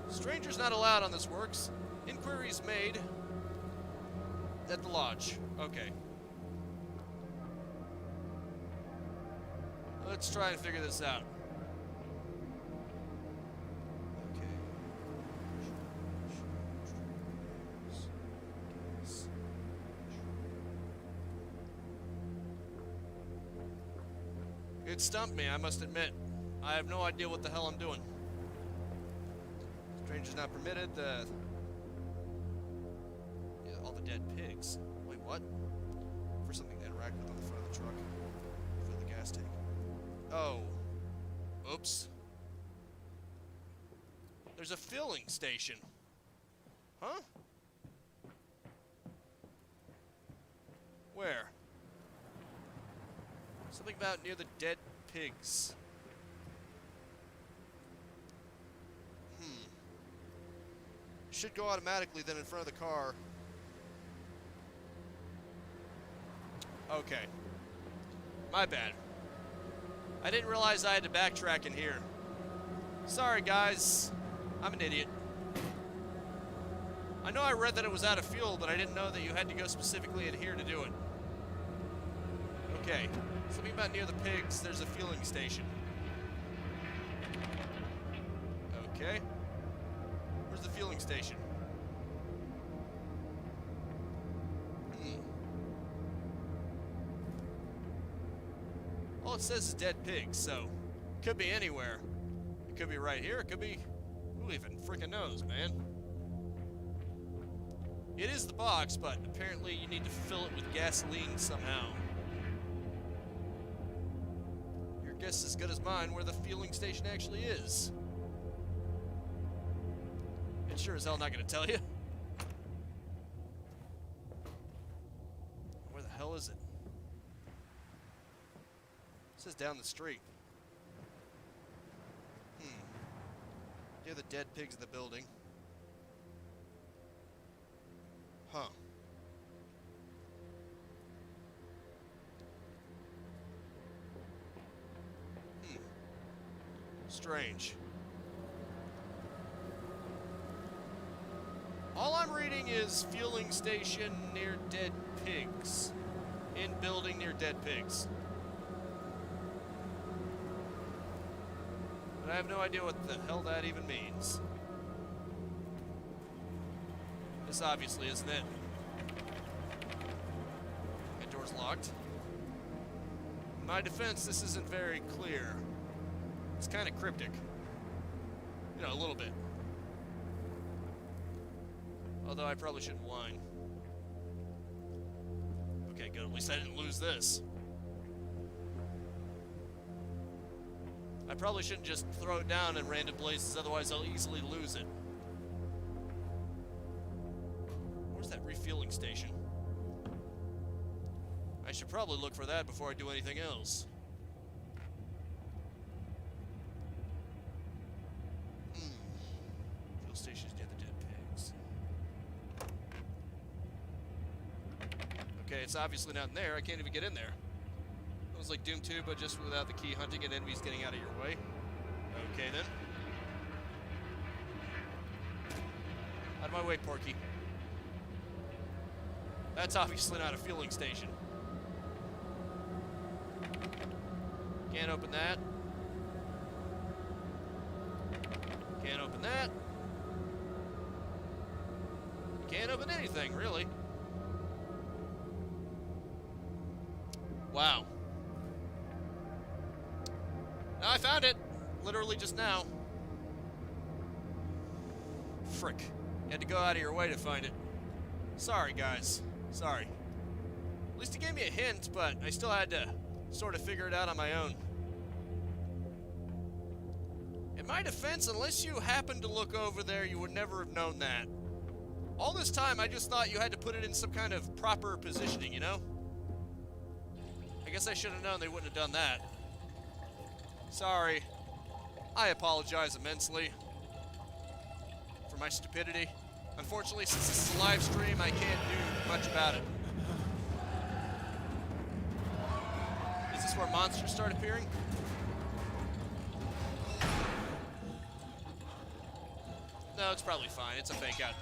Strangers not allowed on this works. Inquiries made at the lodge. Okay. Let's try and figure this out. It stumped me, I must admit. I have no idea what the hell I'm doing. Strangers not permitted. Yeah, all the dead pigs. Wait, what? For something to interact with on the front of the truck. Fill the gas tank. Oh. Oops. There's a filling station. Huh? Where? Something about near the dead pigs. Should go automatically then in front of the car. Okay. My bad. I didn't realize I had to backtrack in here. Sorry, guys. I'm an idiot. I know I read that it was out of fuel, but I didn't know that you had to go specifically in here to do it. Okay. Something about near the pigs, there's a fueling station. Okay. Where's the fueling station? All it says is dead pigs, so could be anywhere. It could be right here, it could be... Who even freaking knows, man? It is the box, but apparently you need to fill it with gasoline somehow. Your guess is as good as mine where the fueling station actually is. It sure as hell not gonna tell you. Where the hell is it? It says down the street. Near the dead pigs in the building. Huh. Strange. All I'm reading is fueling station near dead pigs. In building near dead pigs. But I have no idea what the hell that even means. This obviously isn't it. That door's locked. In my defense, this isn't very clear. It's kind of cryptic. You know, a little bit. Although I probably shouldn't whine. Okay, good. At least I didn't lose this. I probably shouldn't just throw it down in random places, otherwise I'll easily lose it. Where's that refueling station? I should probably look for that before I do anything else. Fuel stations near the dead pigs. Okay, it's obviously not in there. I can't even get in there. It was like Doom 2, but just without the key hunting and enemies getting out of your way. Okay, then. Out of my way, Porky. That's obviously not a fueling station. Can't open that. Can't open that. Can't open anything, really. Wow. Now I found it. Literally just now. Frick. You had to go out of your way to find it. Sorry, guys. Sorry. At least he gave me a hint, but I still had to sort of figure it out on my own. In my defense, unless you happened to look over there, you would never have known that. All this time, I just thought you had to put it in some kind of proper positioning, you know? I guess I should have known they wouldn't have done that. Sorry. I apologize immensely. for my stupidity. Unfortunately, since this is a live stream, I can't do much about it. Is this where monsters start appearing? No, it's probably fine. It's a fake out.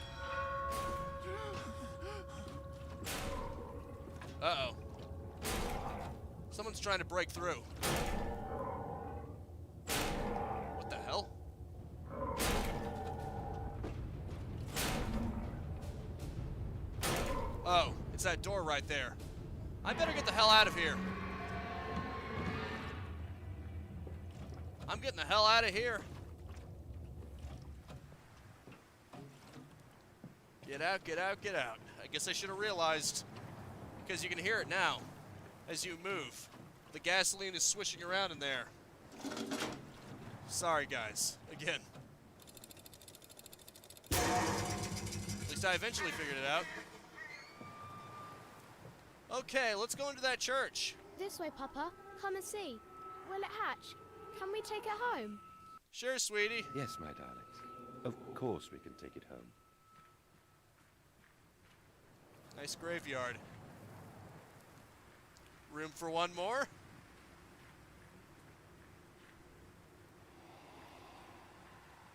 Uh-oh. Someone's trying to break through. What the hell? Oh, it's that door right there. I better get the hell out of here. I'm getting the hell out of here. Get out, get out, get out. I guess I should have realized, because you can hear it now as you move. The gasoline is swishing around in there. Sorry, guys. Again. At least I eventually figured it out. Okay, let's go into that church. This way, Papa. Come and see. Will it hatch? Can we take it home? Sure, sweetie. Yes, my darlings. Of course we can take it home. Nice graveyard. Room for one more?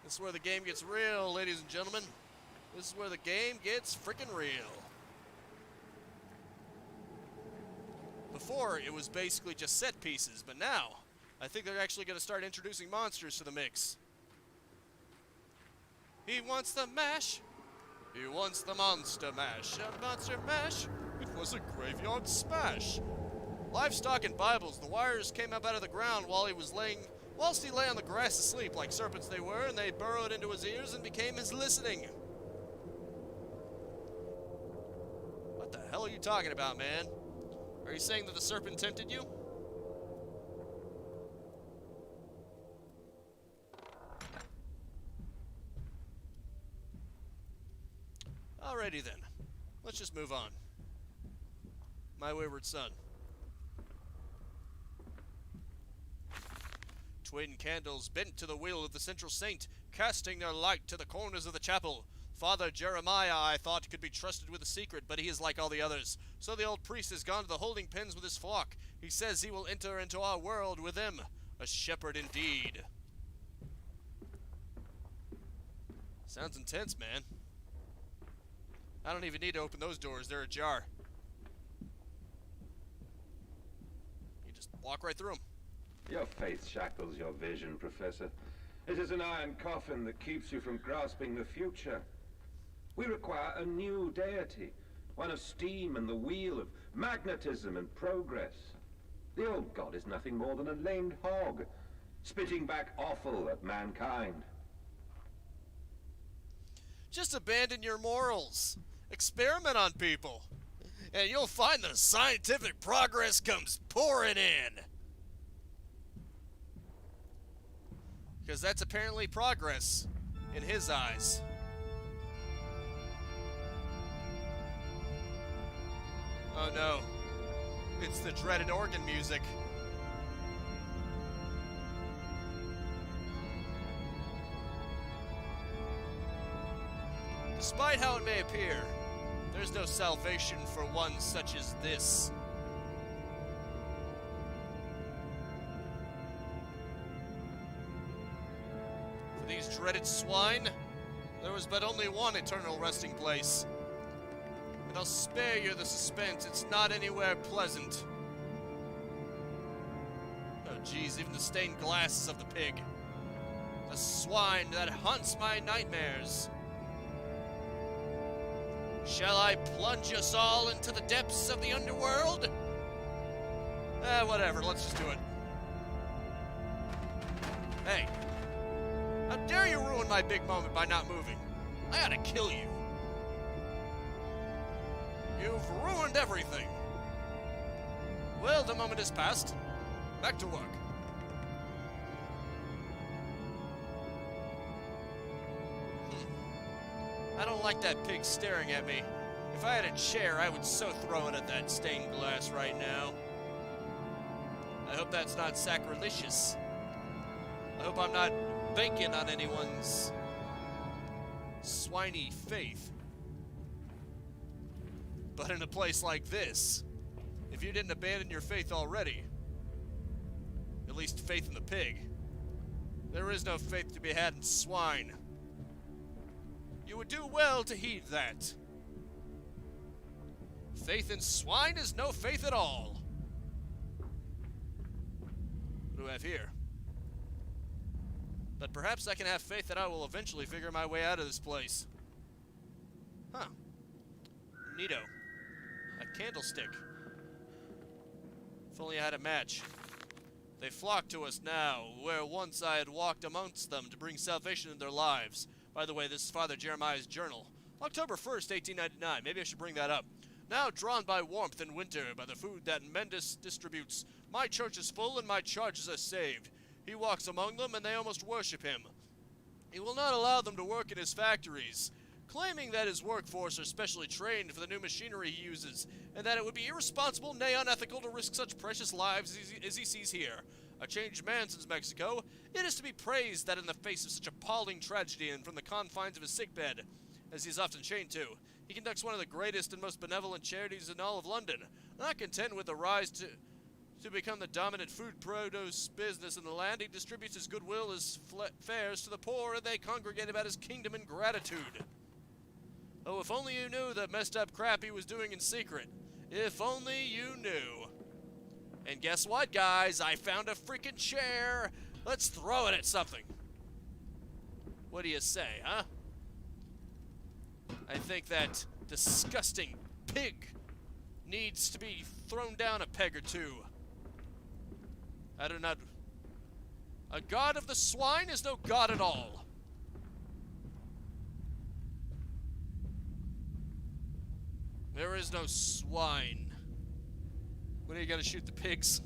This is where the game gets real, ladies and gentlemen. This is where the game gets freaking real. Before, it was basically just set pieces, but now, I think they're actually going to start introducing monsters to the mix. He wants the mash. He wants the monster mash. A monster mash? It was a graveyard smash. Livestock and Bibles, the wires came up out of the ground whilst he lay on the grass asleep like serpents they were, and they burrowed into his ears and became his listening. What the hell are you talking about, man? Are you saying that the serpent tempted you? Alrighty then. Let's just move on. My wayward son. Twin candles bent to the will of the central saint, casting their light to the corners of the chapel. Father Jeremiah, I thought, could be trusted with a secret, but he is like all the others. So the old priest has gone to the holding pens with his flock. He says he will enter into our world with them. A shepherd indeed. Sounds intense, man. I don't even need to open those doors. They're ajar. You just walk right through them. Your faith shackles your vision, Professor. It is an iron coffin that keeps you from grasping the future. We require a new deity, one of steam and the wheel, of magnetism and progress. The old god is nothing more than a lamed hog, spitting back offal at mankind. Just abandon your morals. Experiment on people. And you'll find the scientific progress comes pouring in. Because that's apparently progress in his eyes. Oh no. It's the dreaded organ music. Despite how it may appear, there's no salvation for one such as this. For these dreaded swine, there was but only one eternal resting place. And I'll spare you the suspense, it's not anywhere pleasant. Oh geez, even the stained glasses of the pig. The swine that haunts my nightmares. Shall I plunge us all into the depths of the underworld? Whatever, let's just do it. Hey, how dare you ruin my big moment by not moving? I ought to kill you. You've ruined everything. Well, the moment is past. Back to work. I don't like that pig staring at me. If I had a chair, I would so throw it at that stained glass right now. I hope that's not sacrilegious. I hope I'm not baking on anyone's swiney faith. But in a place like this, if you didn't abandon your faith already, at least faith in the pig, there is no faith to be had in swine. You would do well to heed that. Faith in swine is no faith at all. What do I have here? But perhaps I can have faith that I will eventually figure my way out of this place. Huh. Neato. A candlestick. If only I had a match. They flock to us now, where once I had walked amongst them to bring salvation in their lives. By the way, this is Father Jeremiah's journal. October 1st, 1899. Maybe I should bring that up. Now drawn by warmth in winter, by the food that Mendes distributes, my church is full and my charges are saved. He walks among them and they almost worship him. He will not allow them to work in his factories, claiming that his workforce are specially trained for the new machinery he uses, and that it would be irresponsible, nay unethical, to risk such precious lives as he sees here. A changed man since Mexico, it is to be praised that in the face of such appalling tragedy and from the confines of his sickbed, as he is often chained to, he conducts one of the greatest and most benevolent charities in all of London. Not content with the rise to become the dominant food produce business in the land, he distributes his goodwill as fares to the poor, and they congregate about his kingdom in gratitude. Oh, if only you knew the messed up crap he was doing in secret. If only you knew. And guess what, guys? I found a freaking chair. Let's throw it at something. What do you say, huh? I think that disgusting pig needs to be thrown down a peg or two. I do not... A god of the swine is no god at all. There is no swine. When are you gonna shoot the pigs?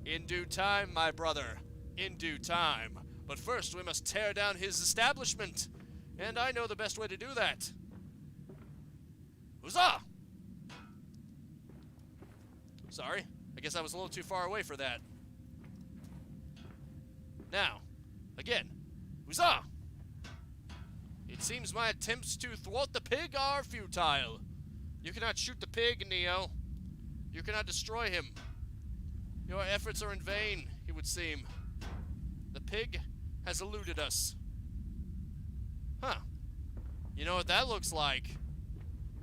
In due time, my brother. In due time. But first we must tear down his establishment. And I know the best way to do that. Huzzah! Sorry. I guess I was a little too far away for that. Now, again. Huzzah! It seems my attempts to thwart the pig are futile. You cannot shoot the pig, Neo. You cannot destroy him. Your efforts are in vain, it would seem. The pig has eluded us. Huh. You know what that looks like?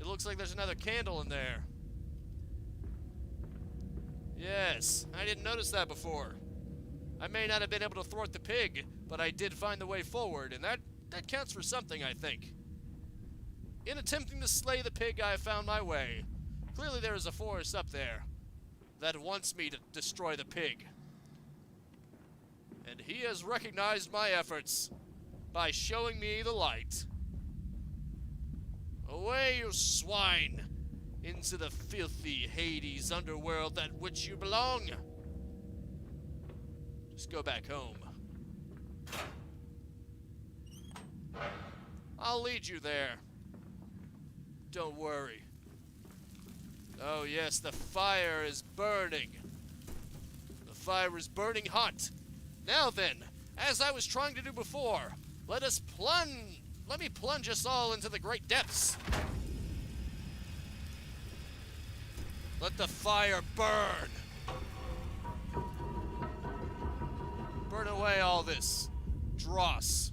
It looks like there's another candle in there. Yes, I didn't notice that before. I may not have been able to thwart the pig, but I did find the way forward, and that counts for something, I think. In attempting to slay the pig, I have found my way. Clearly there is a force up there that wants me to destroy the pig. And he has recognized my efforts by showing me the light. Away, you swine, into the filthy Hades underworld that which you belong. Just go back home. I'll lead you there. Don't worry. Oh yes, the fire is burning. The fire is burning hot. Now then, as I was trying to do before, let me plunge us all into the great depths. Let the fire burn. Burn away all this dross.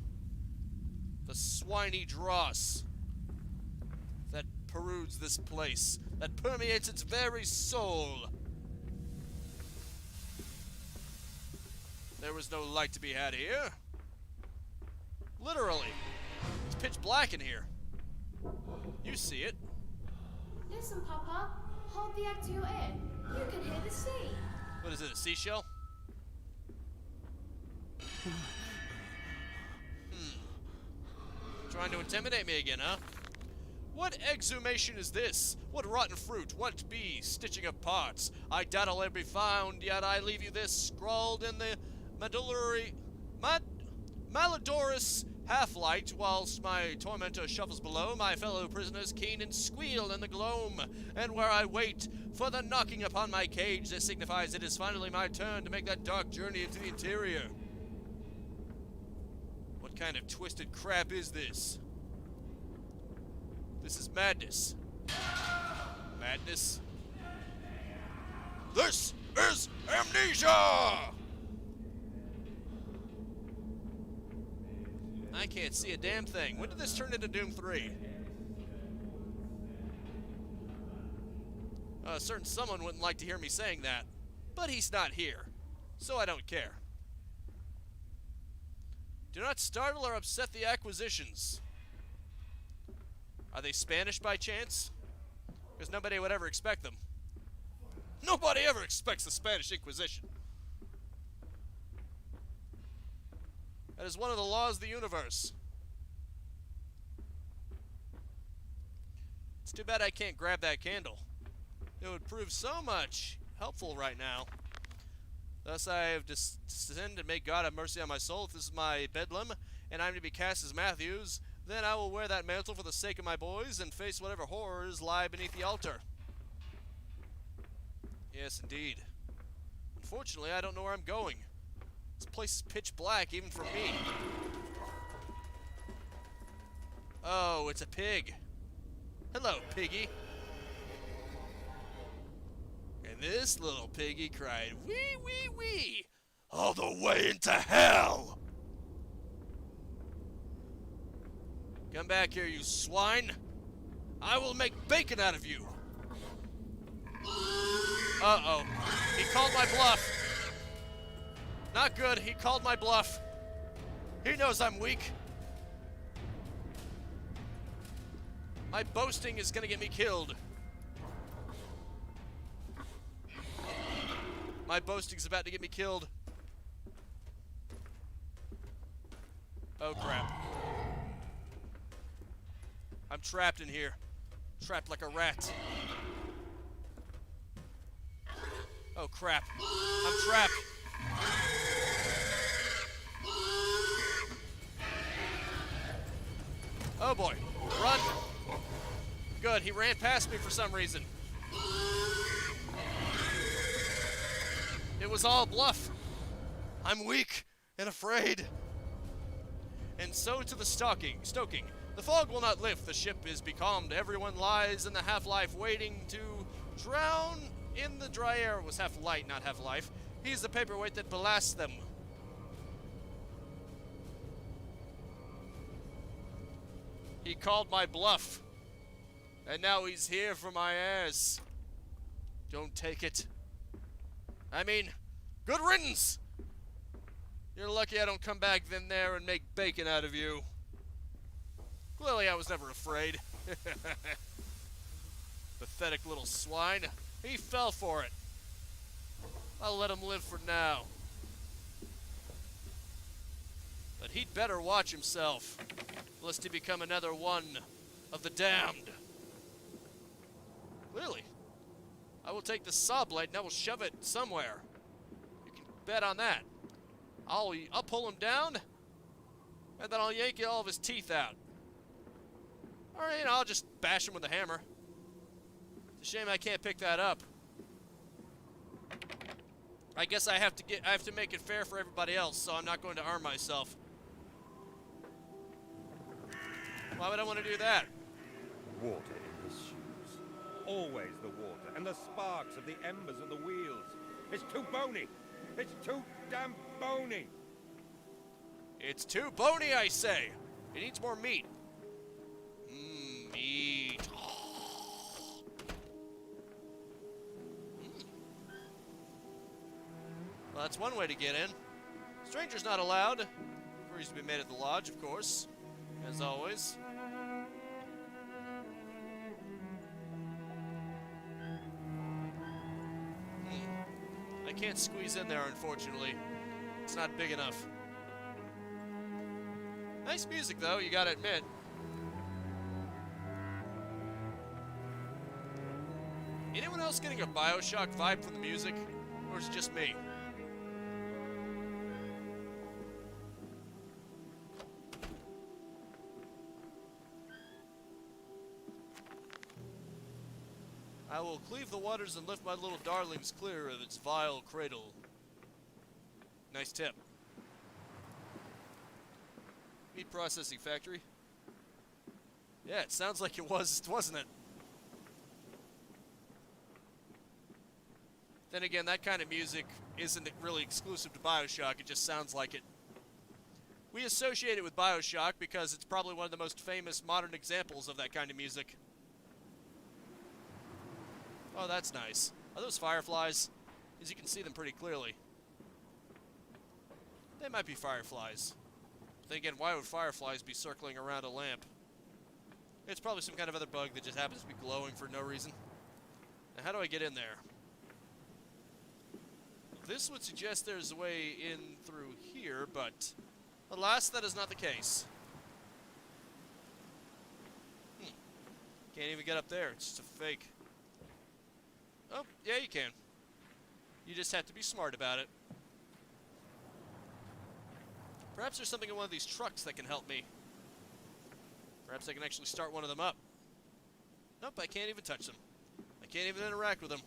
The swiney dross that perudes this place, that permeates its very soul. There was no light to be had here. Literally. It's pitch black in here. You see it. Listen, Papa. Hold the egg to your ear. You can hear the sea. What is it, a seashell? Trying to intimidate me again, huh? What exhumation is this? What rotten fruit? What bee stitching of parts? I doubt I'll ever be found, yet I leave you this scrawled in the malodorous half-light, whilst my tormentor shuffles below, my fellow prisoners keen and squeal in the gloam, and where I wait for the knocking upon my cage that signifies it is finally my turn to make that dark journey into the interior. What What kind of twisted crap is this? This is madness. Madness? This is Amnesia! I can't see a damn thing. When did this turn into Doom 3? A certain someone wouldn't like to hear me saying that, but he's not here, so I don't care. Do not startle or upset the acquisitions. Are they Spanish by chance? Because nobody would ever expect them. Nobody ever expects the Spanish Inquisition. That is one of the laws of the universe. It's too bad I can't grab that candle. It would prove so much helpful right now. Thus I have sinned, and may God have mercy on my soul. If this is my bedlam, and I am to be cast as Matthews, then I will wear that mantle for the sake of my boys, and face whatever horrors lie beneath the altar. Yes, indeed. Unfortunately, I don't know where I'm going. This place is pitch black, even for me. Oh, it's a pig. Hello, piggy. And this little piggy cried, wee, wee, wee, all the way into hell. Come back here, you swine. I will make bacon out of you. Uh-oh. He called my bluff. Not good. He called my bluff. He knows I'm weak. My boasting is gonna get me killed. My boasting's about to get me killed. Oh, crap. I'm trapped in here. Trapped like a rat. Oh, crap. I'm trapped. Oh, boy. Run. Good. He ran past me for some reason. It was all bluff. I'm weak and afraid. And so to the stoking. The fog will not lift, the ship is becalmed. Everyone lies in the half-life waiting to drown in the dry air. It was half-light, not half-life. He's the paperweight that ballasts them. He called my bluff. And now he's here for my ass. Don't take it. I mean, good riddance! You're lucky I don't come back then there and make bacon out of you. Clearly I was never afraid. Pathetic little swine. He fell for it. I'll let him live for now. But he'd better watch himself, lest he become another one of the damned. Clearly. I will take the saw blade and I will shove it somewhere. You can bet on that. I'll pull him down, and then I'll yank all of his teeth out. Or, I'll just bash him with a hammer. It's a shame I can't pick that up. I guess I have to make it fair for everybody else, so I'm not going to arm myself. Why would I want to do that? Water in his shoes. Always the water, and the sparks of the embers of the wheels. It's too bony. It's too damn bony. It's too bony, I say. It needs more meat. Meat. Well, that's one way to get in. Strangers not allowed. Inquiries to be made at the lodge, of course. As always. I can't squeeze in there, unfortunately. It's not big enough. Nice music, though, you gotta admit. Anyone else getting a BioShock vibe from the music? Or is it just me? I will cleave the waters and lift my little darlings clear of its vile cradle. Nice tip. Meat processing factory. Yeah, it sounds like it was, wasn't it? Then again, that kind of music isn't really exclusive to BioShock. It just sounds like it. We associate it with BioShock because it's probably one of the most famous modern examples of that kind of music. Oh, that's nice. Are those fireflies? As you can see them pretty clearly. They might be fireflies. Then again, why would fireflies be circling around a lamp? It's probably some kind of other bug that just happens to be glowing for no reason. Now, how do I get in there? This would suggest there's a way in through here, but alas, that is not the case. Can't even get up there. It's just a fake. Oh, yeah, you can. You just have to be smart about it. Perhaps there's something in one of these trucks that can help me. Perhaps I can actually start one of them up. Nope, I can't even touch them. I can't even interact with them.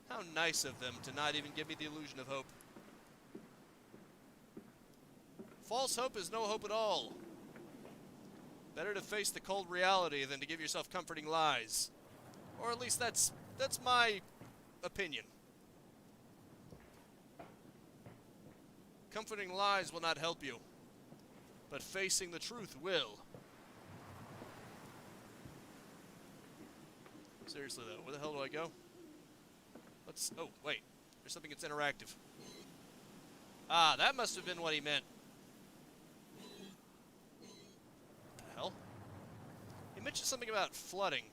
How nice of them to not even give me the illusion of hope. False hope is no hope at all. Better to face the cold reality than to give yourself comforting lies. Or at least that's my opinion. Comforting lies will not help you, but facing the truth will. Seriously though, where the hell do I go? Let's, oh, wait. There's something that's interactive. Ah, that must have been what he meant. What the hell? He mentioned something about flooding.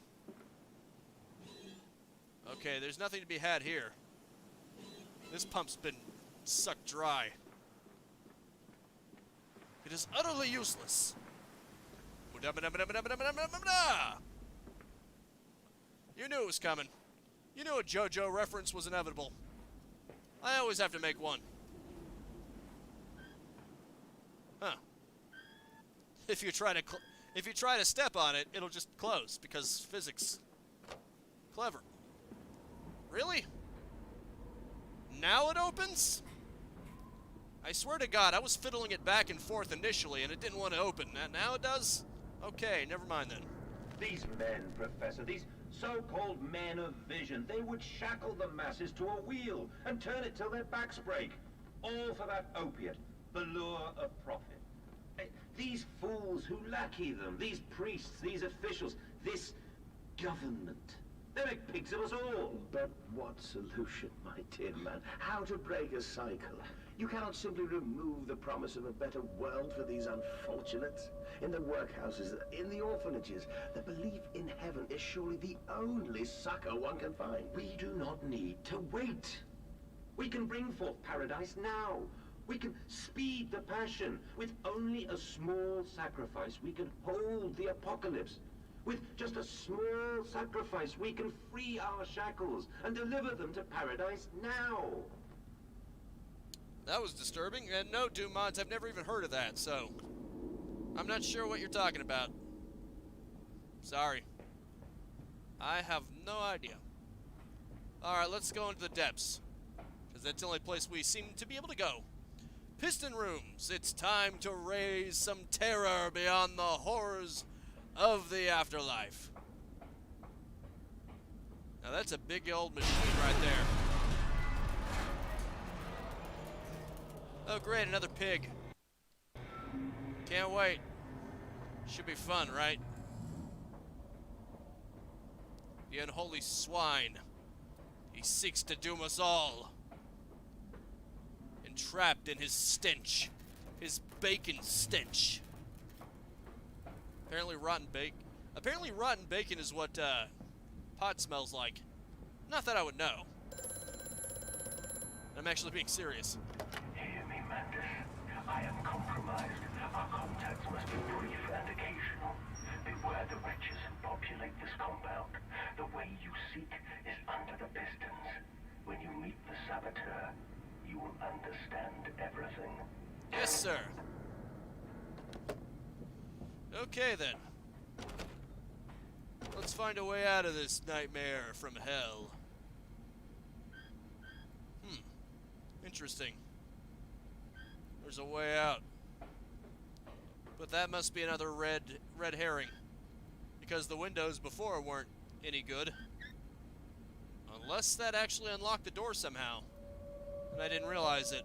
Okay, there's nothing to be had here. This pump's been sucked dry. It is utterly useless. You knew it was coming. You knew a JoJo reference was inevitable. I always have to make one. Huh. If you try to step on it, it'll just close because physics. Clever. Really? Now it opens? I swear to God, I was fiddling it back and forth initially and it didn't want to open. Now it does? Okay, never mind then. These men, Professor, these so-called men of vision, they would shackle the masses to a wheel and turn it till their backs break. All for that opiate, the lure of profit. These fools who lackey them, these priests, these officials, this government, they make pigs of us all. But what solution, my dear man? How to break a cycle? You cannot simply remove the promise of a better world for these unfortunates. In the workhouses, in the orphanages, the belief in heaven is surely the only succor one can find. We do not need to wait. We can bring forth paradise now. We can speed the passion. With only a small sacrifice, we can hold the apocalypse. With just a small sacrifice, we can free our shackles and deliver them to paradise now. That was disturbing. And no, Doom Mods, I've never even heard of that, so I'm not sure what you're talking about. Sorry. I have no idea. Alright, let's go into the depths, because that's the only place we seem to be able to go. Piston rooms. It's time to raise some terror beyond the horrors of the afterlife. Now that's a big old machine right there. Oh great, another pig. Can't wait. Should be fun, right? The unholy swine. He seeks to doom us all. Entrapped in his stench. His bacon stench. Apparently rotten bacon is what pot smells like. Not that I would know. I'm actually being serious. Hear me, Mantis. I am compromised. Our contacts must be brief and occasional. Beware the wretches who populate this compound. The way you seek is under the pistons. When you meet the saboteur, you will understand everything. Yes, sir. Okay, then. Let's find a way out of this nightmare from hell. Interesting. There's a way out. But that must be another red herring. Because the windows before weren't any good. Unless that actually unlocked the door somehow. And I didn't realize it.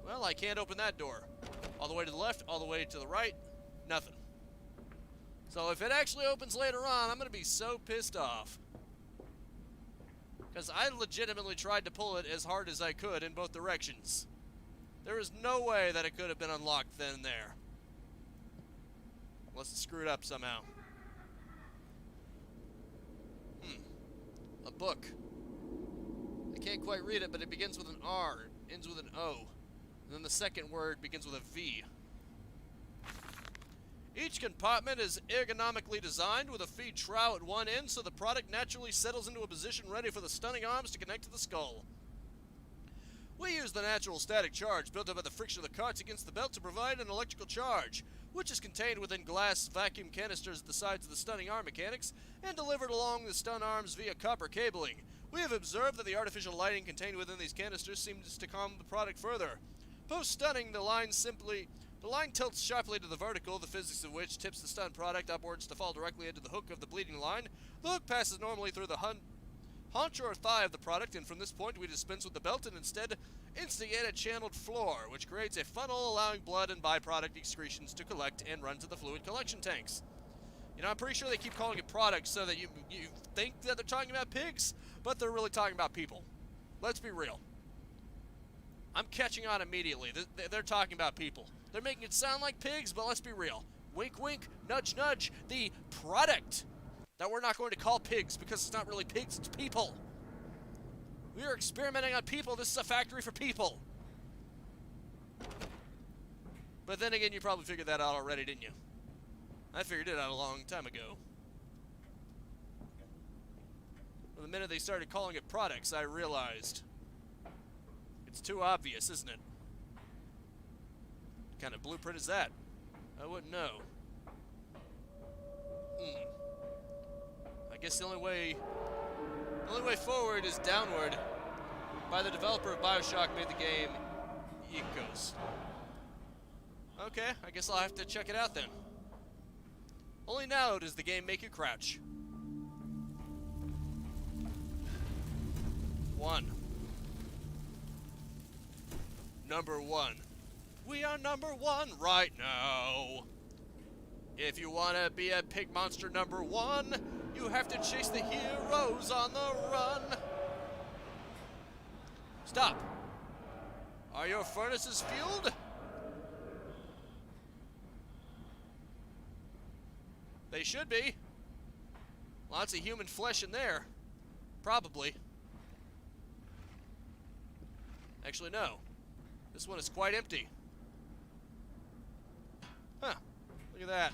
Well, I can't open that door. All the way to the left, all the way to the right, nothing. So if it actually opens later on, I'm going to be so pissed off. Because I legitimately tried to pull it as hard as I could in both directions. There is no way that it could have been unlocked then and there. Unless it screwed up somehow. A book. I can't quite read it, but it begins with an R, ends with an O. And then the second word begins with a V. Each compartment is ergonomically designed with a feed trough at one end so the product naturally settles into a position ready for the stunning arms to connect to the skull. We use the natural static charge built up by the friction of the carts against the belt to provide an electrical charge, which is contained within glass vacuum canisters at the sides of the stunning arm mechanics and delivered along the stun arms via copper cabling. We have observed that the artificial lighting contained within these canisters seems to calm the product further. Post-stunning, the line tilts sharply to the vertical, the physics of which tips the stun product upwards to fall directly into the hook of the bleeding line. The hook passes normally through the haunch or thigh of the product, and from this point we dispense with the belt and instead instigate a channeled floor, which creates a funnel allowing blood and byproduct excretions to collect and run to the fluid collection tanks. You know, I'm pretty sure they keep calling it products so that you think that they're talking about pigs, but they're really talking about people. Let's be real. I'm catching on immediately. They're talking about people. They're making it sound like pigs, but let's be real. Wink, wink, nudge, nudge. The product that we're not going to call pigs because it's not really pigs, it's people. We are experimenting on people. This is a factory for people. But then again, you probably figured that out already, didn't you? I figured it out a long time ago. Well, the minute they started calling it products, I realized it's too obvious, isn't it? What kind of blueprint is that? I wouldn't know. I guess the only way forward is downward. By the developer of BioShock made the game Ecos. Okay, I guess I'll have to check it out then. Only now does the game make you crouch. 1. Number 1. We are number 1 right now. If you want to be a pig monster number 1, you have to chase the heroes on the run. Stop. Are your furnaces fueled? They should be. Lots of human flesh in there. Probably. Actually, no. This one is quite empty. Huh. Look at that.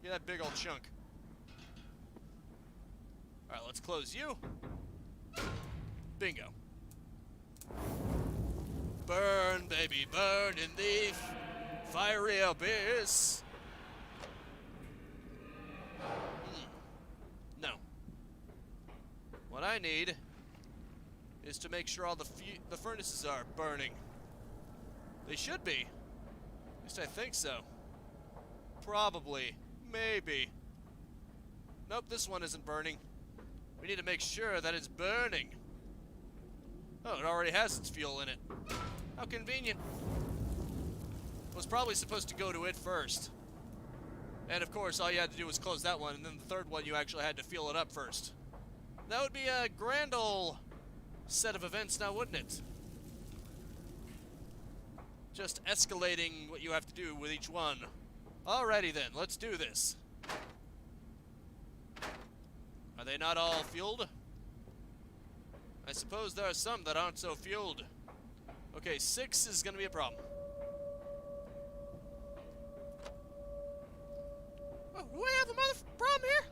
Look at that big old chunk. Alright, let's close you. Bingo. Burn, baby, burn in the fiery abyss. No. What I need is to make sure all the furnaces are burning. They should be. At least I think so. Probably. Maybe. Nope, this one isn't burning. We need to make sure that it's burning. Oh, it already has its fuel in it. How convenient. It was probably supposed to go to it first. And of course, all you had to do was close that one, and then the third one you actually had to fuel it up first. That would be a grand ol' set of events now, wouldn't it? Just escalating what you have to do with each one. Alrighty then, let's do this. Are they not all fueled? I suppose there are some that aren't so fueled. Okay, 6 is gonna be a problem. Oh, do we have a problem here?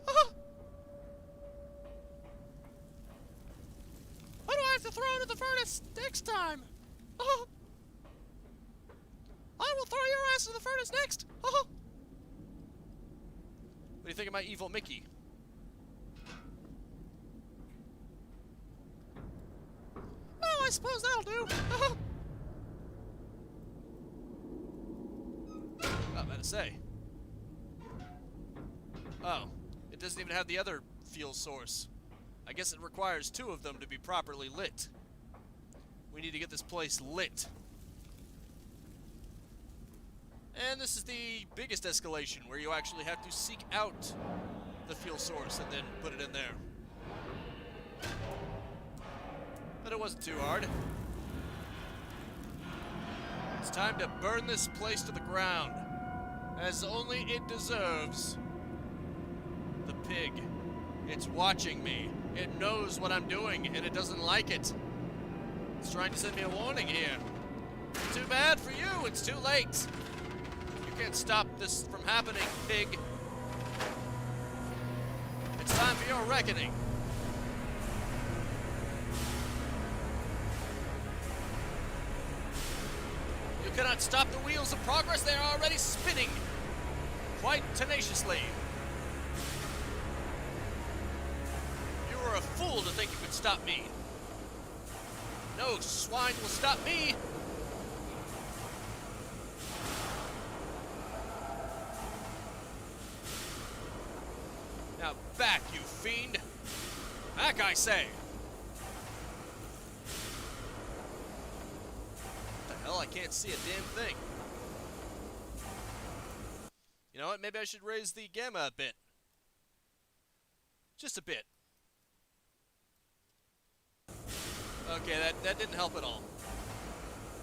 What do I have to throw into the furnace next time? I will throw your ass in the furnace next. What do you think of my evil Mickey? Oh, I suppose that'll do. Not bad to say. Oh, it doesn't even have the other fuel source. I guess it requires 2 of them to be properly lit. We need to get this place lit. And this is the biggest escalation, where you actually have to seek out the fuel source and then put it in there. But it wasn't too hard. It's time to burn this place to the ground, as only it deserves. The pig. It's watching me. It knows what I'm doing, and it doesn't like it. It's trying to send me a warning here. Too bad for you, it's too late. You can't stop this from happening, pig. It's time for your reckoning. You cannot stop the wheels of progress, they are already spinning. Quite tenaciously. You were a fool to think you could stop me. No swine will stop me. Now back, you fiend. Back, I say. What the hell? I can't see a damn thing. You know what? Maybe I should raise the gamma a bit. Just a bit. Okay, that didn't help at all.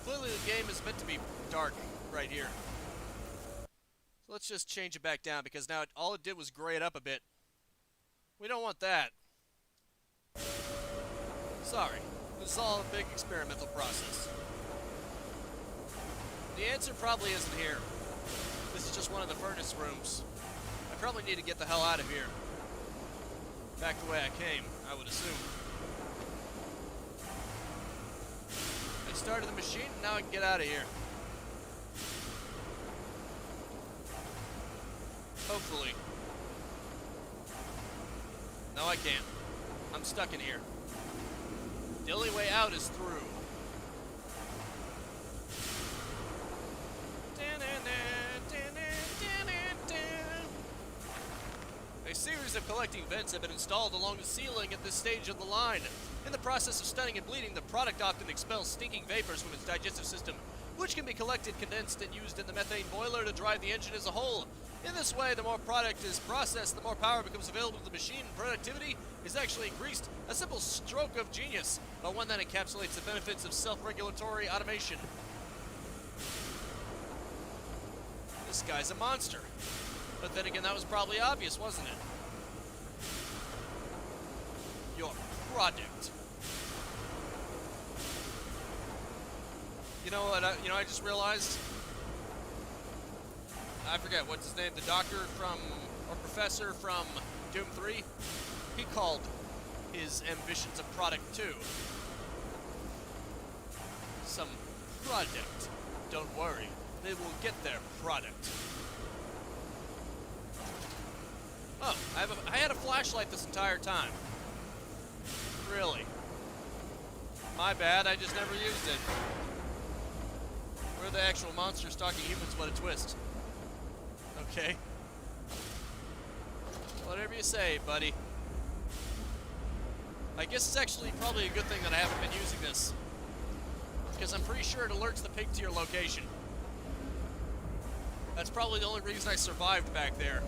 Clearly the game is meant to be dark right here. So let's just change it back down, because now all it did was gray it up a bit. We don't want that. Sorry. This is all a big experimental process. The answer probably isn't here. This is just one of the furnace rooms. I probably need to get the hell out of here. Back the way I came, I would assume. I started the machine, and now I can get out of here. Hopefully. No, I can't. I'm stuck in here. The only way out is through. A series of collecting vents have been installed along the ceiling at this stage of the line. In the process of stunning and bleeding, the product often expels stinking vapors from its digestive system, which can be collected, condensed, and used in the methane boiler to drive the engine as a whole. In this way, the more product is processed, the more power becomes available to the machine, and productivity is actually increased. A simple stroke of genius, but one that encapsulates the benefits of self-regulatory automation. This guy's a monster. But then again, that was probably obvious, wasn't it? Your product. You know what? I just realized. I forget what's his name. The doctor from, or professor from Doom 3. He called his ambitions a product too. Some product. Don't worry, they will get their product. Oh, I had a flashlight this entire time. Really? My bad, I just never used it. We're the actual monster stalking humans, what a twist. Okay. Whatever you say, buddy. I guess it's actually probably a good thing that I haven't been using this. Because I'm pretty sure it alerts the pig to your location. That's probably the only reason I survived back there.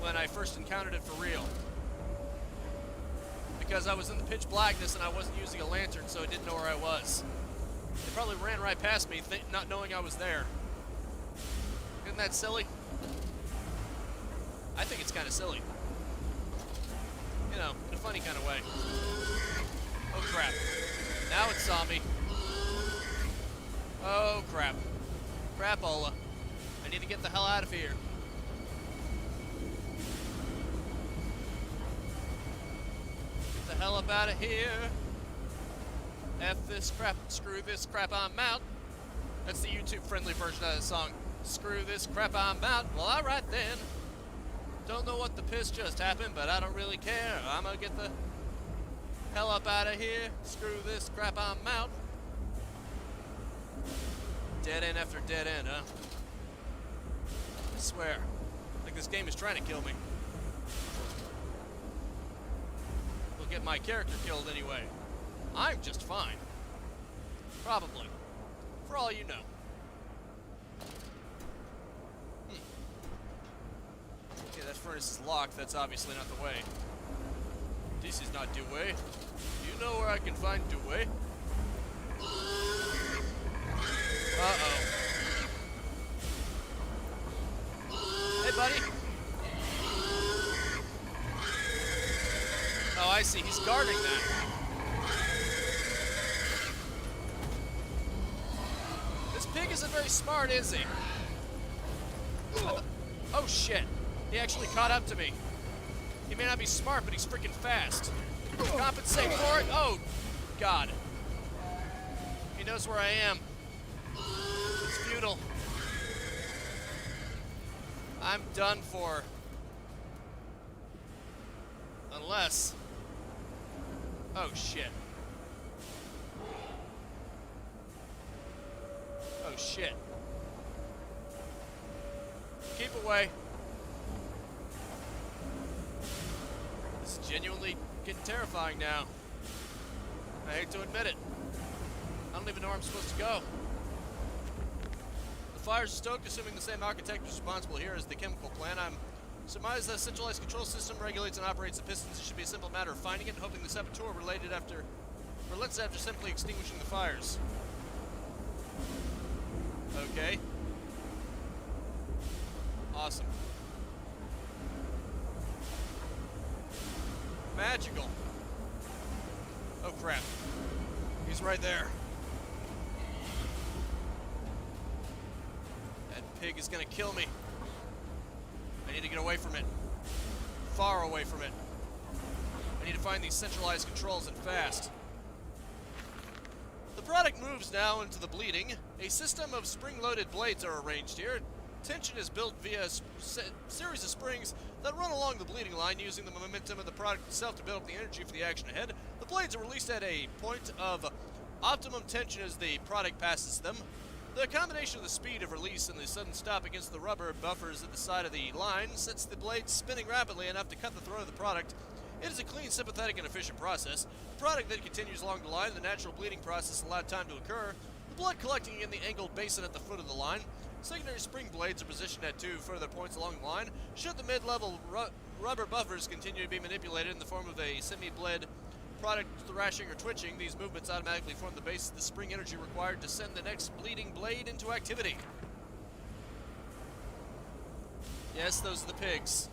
When I first encountered it for real. Because I was in the pitch blackness and I wasn't using a lantern, so I didn't know where I was. They probably ran right past me, not knowing I was there. Isn't that silly? I think it's kind of silly. You know, in a funny kind of way. Oh crap. Now it saw me. Oh crap. Crapola. I need to get the hell out of here. Get the hell up out of here. F this crap, screw this crap, I'm out. That's the YouTube friendly version of the song. Screw this crap, I'm out. Well, alright then. Don't know what the piss just happened, but I don't really care. I'm gonna get the hell up out of here. Screw this crap, I'm out. Dead end after dead end, huh? I swear. Like this game is trying to kill me. Will get my character killed anyway. I'm just fine. Probably. For all you know. Okay, that furnace is locked. That's obviously not the way. This is not the way. You know where I can find the way? Uh-oh. Hey, buddy. Oh, I see. He's guarding that. This pig isn't very smart, is he? Oh, shit. He actually caught up to me. He may not be smart, but he's freaking fast. Compensate for it. Oh, God. He knows where I am. It's futile. I'm done for. Unless. Oh, shit. Oh, shit. Keep away. This is genuinely getting terrifying now. I hate to admit it. I don't even know where I'm supposed to go. The fire's stoked, assuming the same architect is responsible here as the chemical plant. I'm surmised that a centralized control system regulates and operates the pistons. It should be a simple matter of finding it and hoping the saboteur relents after simply extinguishing the fires. Okay. Awesome. Magical. Oh crap. He's right there. That pig is gonna kill me. I need to get away from it. Far away from it. I need to find these centralized controls and fast. The product moves now into the bleeding. A system of spring-loaded blades are arranged here. Tension is built via a series of springs that run along the bleeding line, using the momentum of the product itself to build up the energy for the action ahead. The blades are released at a point of optimum tension as the product passes them. The combination of the speed of release and the sudden stop against the rubber buffers at the side of the line sets the blades spinning rapidly enough to cut the throat of the product. It is a clean, sympathetic, and efficient process. The product then continues along the line. The natural bleeding process allowed time to occur. The blood collecting in the angled basin at the foot of the line. Secondary spring blades are positioned at 2 further points along the line. Should the mid-level rubber buffers continue to be manipulated in the form of a semi-bled product thrashing or twitching, these movements automatically form the basis of the spring energy required to send the next bleeding blade into activity. Yes, those are the pigs.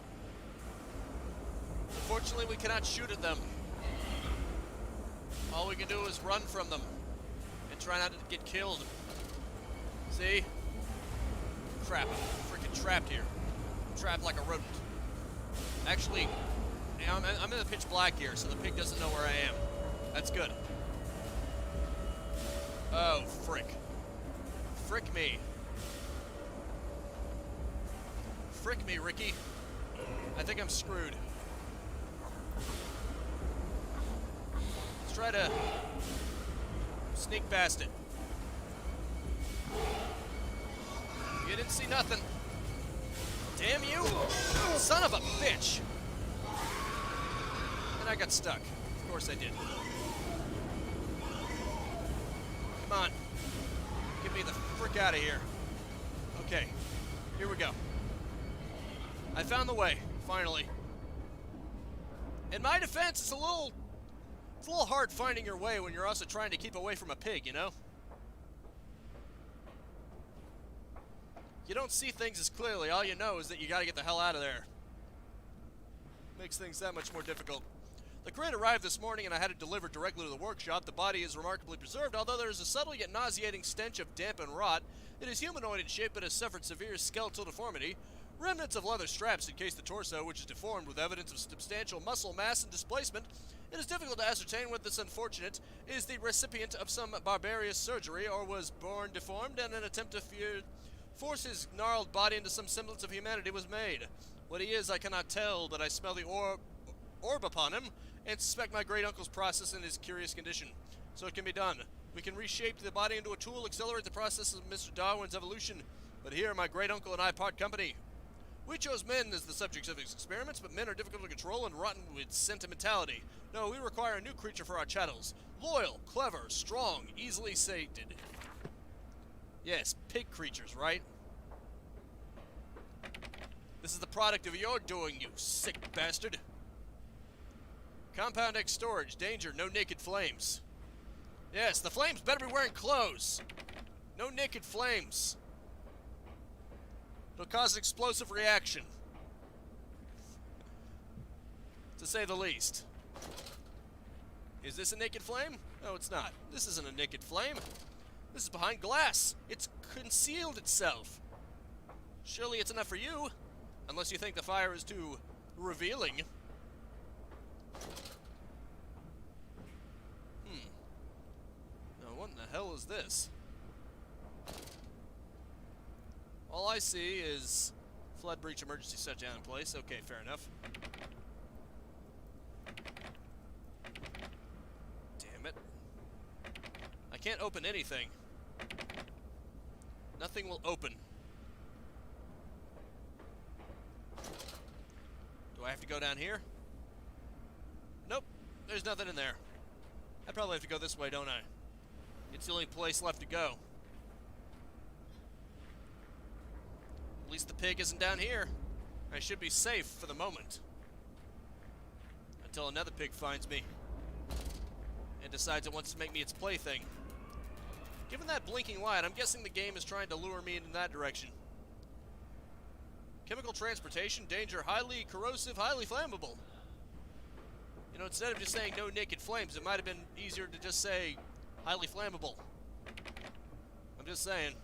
Unfortunately, we cannot shoot at them. All we can do is run from them and try not to get killed. See? Crap, I'm freaking trapped here. I'm trapped like a rodent. Actually, I'm in the pitch black here, so the pig doesn't know where I am. That's good. Oh, frick. Frick me. Frick me, Ricky. I think I'm screwed. Let's try to sneak past it. You didn't see nothing. Damn you! Son of a bitch! And I got stuck. Of course I did. Come on. Get me the frick out of here. Okay. Here we go. I found the way, finally. In my defense, it's a little hard finding your way when you're also trying to keep away from a pig, you know? You don't see things as clearly. All you know is that you gotta get the hell out of there. Makes things that much more difficult. The crate arrived this morning and I had it delivered directly to the workshop. The body is remarkably preserved, although there is a subtle yet nauseating stench of damp and rot. It is humanoid in shape but has suffered severe skeletal deformity. Remnants of leather straps encase the torso, which is deformed with evidence of substantial muscle mass and displacement. It is difficult to ascertain whether this unfortunate is the recipient of some barbarous surgery or was born deformed and an attempt to force his gnarled body into some semblance of humanity was made. What he is, I cannot tell, but I smell the orb upon him, and suspect my great-uncle's process in his curious condition. So it can be done. We can reshape the body into a tool, accelerate the process of Mr. Darwin's evolution. But here, my great-uncle and I part company. We chose men as the subjects of his experiments, but men are difficult to control and rotten with sentimentality. No, we require a new creature for our chattels. Loyal, clever, strong, easily sated. Yes, pig creatures, right? This is the product of your doing, you sick bastard. Compound X storage. Danger. No naked flames. Yes, the flames better be wearing clothes. No naked flames. It'll cause an explosive reaction. To say the least. Is this a naked flame? No, it's not. This isn't a naked flame. This is behind glass. It's concealed itself. Surely it's enough for you. Unless you think the fire is too revealing. Now, what in the hell is this? All I see is flood breach emergency shutdown in place. Okay, fair enough. Damn it. I can't open anything. Nothing will open. Do I have to go down here? Nope, there's nothing in there. I probably have to go this way, don't I? It's the only place left to go. At least the pig isn't down here. I should be safe for the moment. Until another pig finds me. And decides it wants to make me its plaything. Given that blinking light, I'm guessing the game is trying to lure me in that direction. Chemical transportation, danger, highly corrosive, highly flammable. You know, instead of just saying no naked flames, it might have been easier to just say highly flammable. I'm just saying.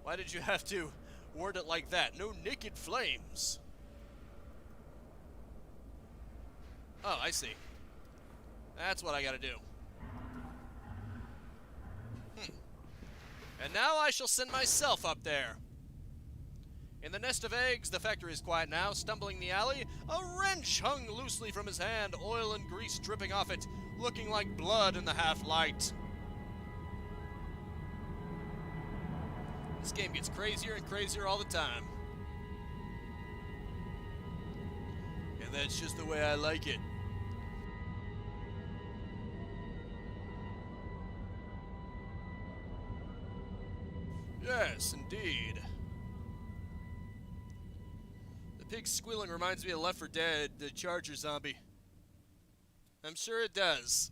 Why did you have to word it like that? No naked flames. Oh, I see. That's what I gotta do. And now I shall send myself up there. In the nest of eggs, the factory is quiet now. Stumbling the alley, a wrench hung loosely from his hand, oil and grease dripping off it, looking like blood in the half-light. This game gets crazier and crazier all the time. And that's just the way I like it. Yes, indeed. The pig squealing reminds me of Left 4 Dead, the Charger zombie. I'm sure it does.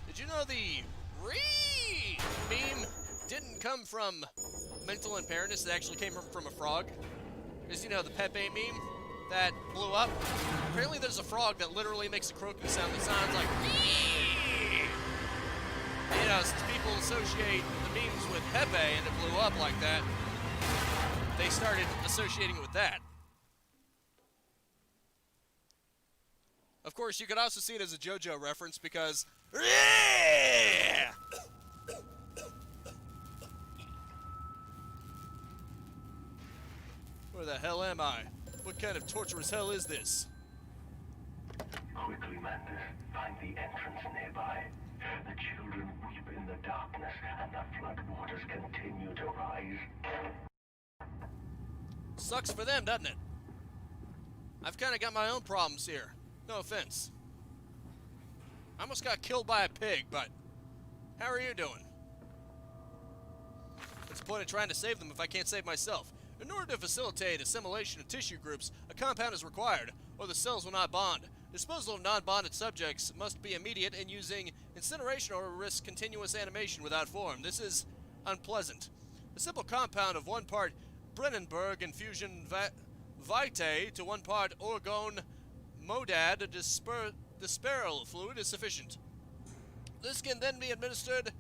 Did you know the meme didn't come from mental impairment? It actually came from a frog? Because, you know, the Pepe meme that blew up. Apparently there's a frog that literally makes a croaking sound that sounds like you know, since people associate the memes with Pepe and it blew up like that, they started associating it with that. Of course, you could also see it as a JoJo reference because where the hell am I? What kind of torturous hell is this? Quickly, Mantis, find the entrance nearby. The children weep in the darkness, and the floodwaters continue to rise. Sucks for them, doesn't it? I've kind of got my own problems here. No offense. I almost got killed by a pig, but how are you doing? What's the point of trying to save them if I can't save myself? In order to facilitate assimilation of tissue groups, a compound is required, or the cells will not bond. Disposal of non-bonded subjects must be immediate and using incineration or risk continuous animation without form. This is unpleasant. A simple compound of 1 part Brennenberg infusion vitae to 1 part orgone modad disperal fluid is sufficient. This can then be administered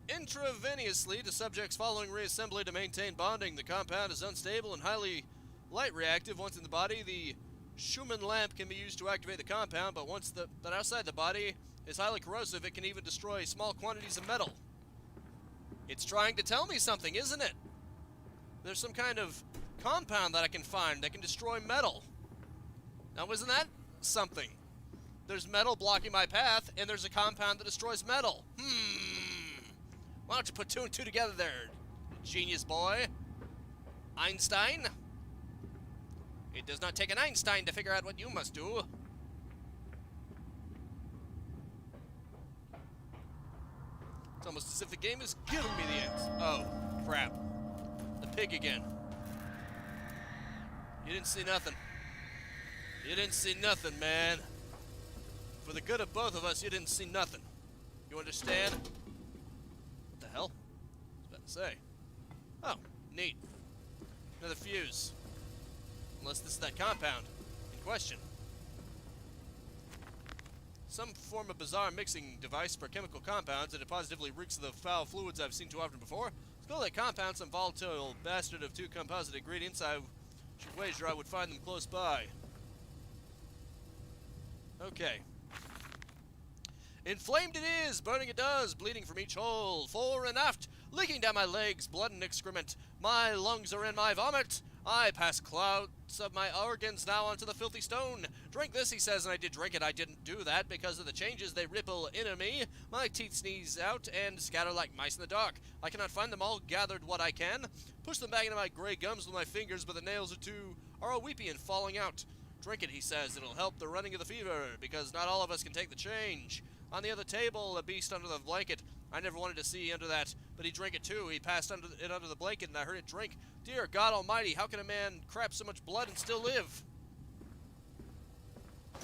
intravenously to subjects following reassembly to maintain bonding. The compound is unstable and highly light reactive. Once in the body, the Schumann lamp can be used to activate the compound, but once that outside the body, is highly corrosive. It can even destroy small quantities of metal. It's trying to tell me something, isn't it? There's some kind of compound that I can find that can destroy metal. Now, isn't that something? There's metal blocking my path, and there's a compound that destroys metal. Why don't you put 2 and 2 together there, genius boy? Einstein? It does not take an Einstein to figure out what you must do. It's almost as if the game is giving me the answer. Oh, crap. The pig again. You didn't see nothing. You didn't see nothing, man. For the good of both of us, you didn't see nothing. You understand? What the hell? I was about to say. Oh, neat. Another fuse. Unless this is that compound in question. Some form of bizarre mixing device for chemical compounds that it positively reeks of the foul fluids I've seen too often before. Let's call that compound some volatile bastard of 2 composite ingredients. I should wager I would find them close by. Okay. Inflamed it is, burning it does, bleeding from each hole, fore and aft, leaking down my legs, blood and excrement. My lungs are in my vomit. I pass clouds of my organs now onto the filthy stone. Drink this, he says, and I did drink it. I didn't do that because of the changes they ripple into me. My teeth sneeze out and scatter like mice in the dark. I cannot find them all, gathered what I can. Push them back into my gray gums with my fingers, but the nails are all weepy and falling out. Drink it, he says. It'll help the running of the fever, because not all of us can take the change. On the other table, a beast under the blanket. I never wanted to see under that, but he drank it too. He passed under the blanket, and I heard it drink. Dear God Almighty, how can a man crap so much blood and still live?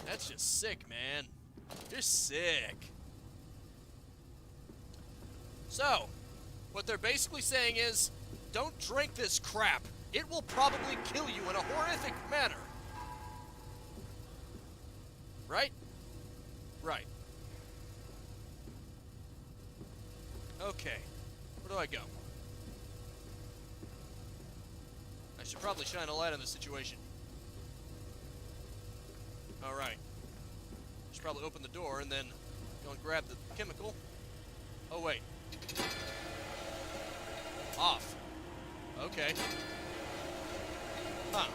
That's just sick, man. You're sick. So, what they're basically saying is, don't drink this crap. It will probably kill you in a horrific manner. Right? Right. Okay. Where do I go? I should probably shine a light on this situation. Alright. Should probably open the door and then go and grab the chemical. Oh, wait. Off. Okay. Huh.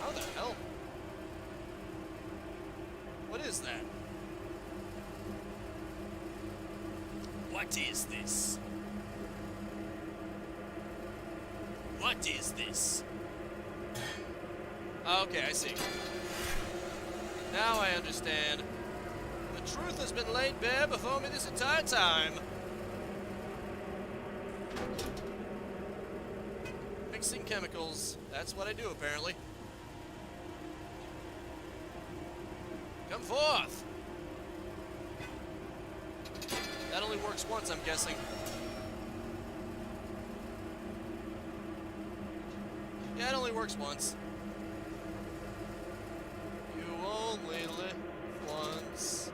How the hell? What is that? What is this? What is this? Okay, I see. Now I understand. The truth has been laid bare before me this entire time. Mixing chemicals. That's what I do, apparently. Come forth! That only works once, I'm guessing. Yeah, it only works once. You only live once.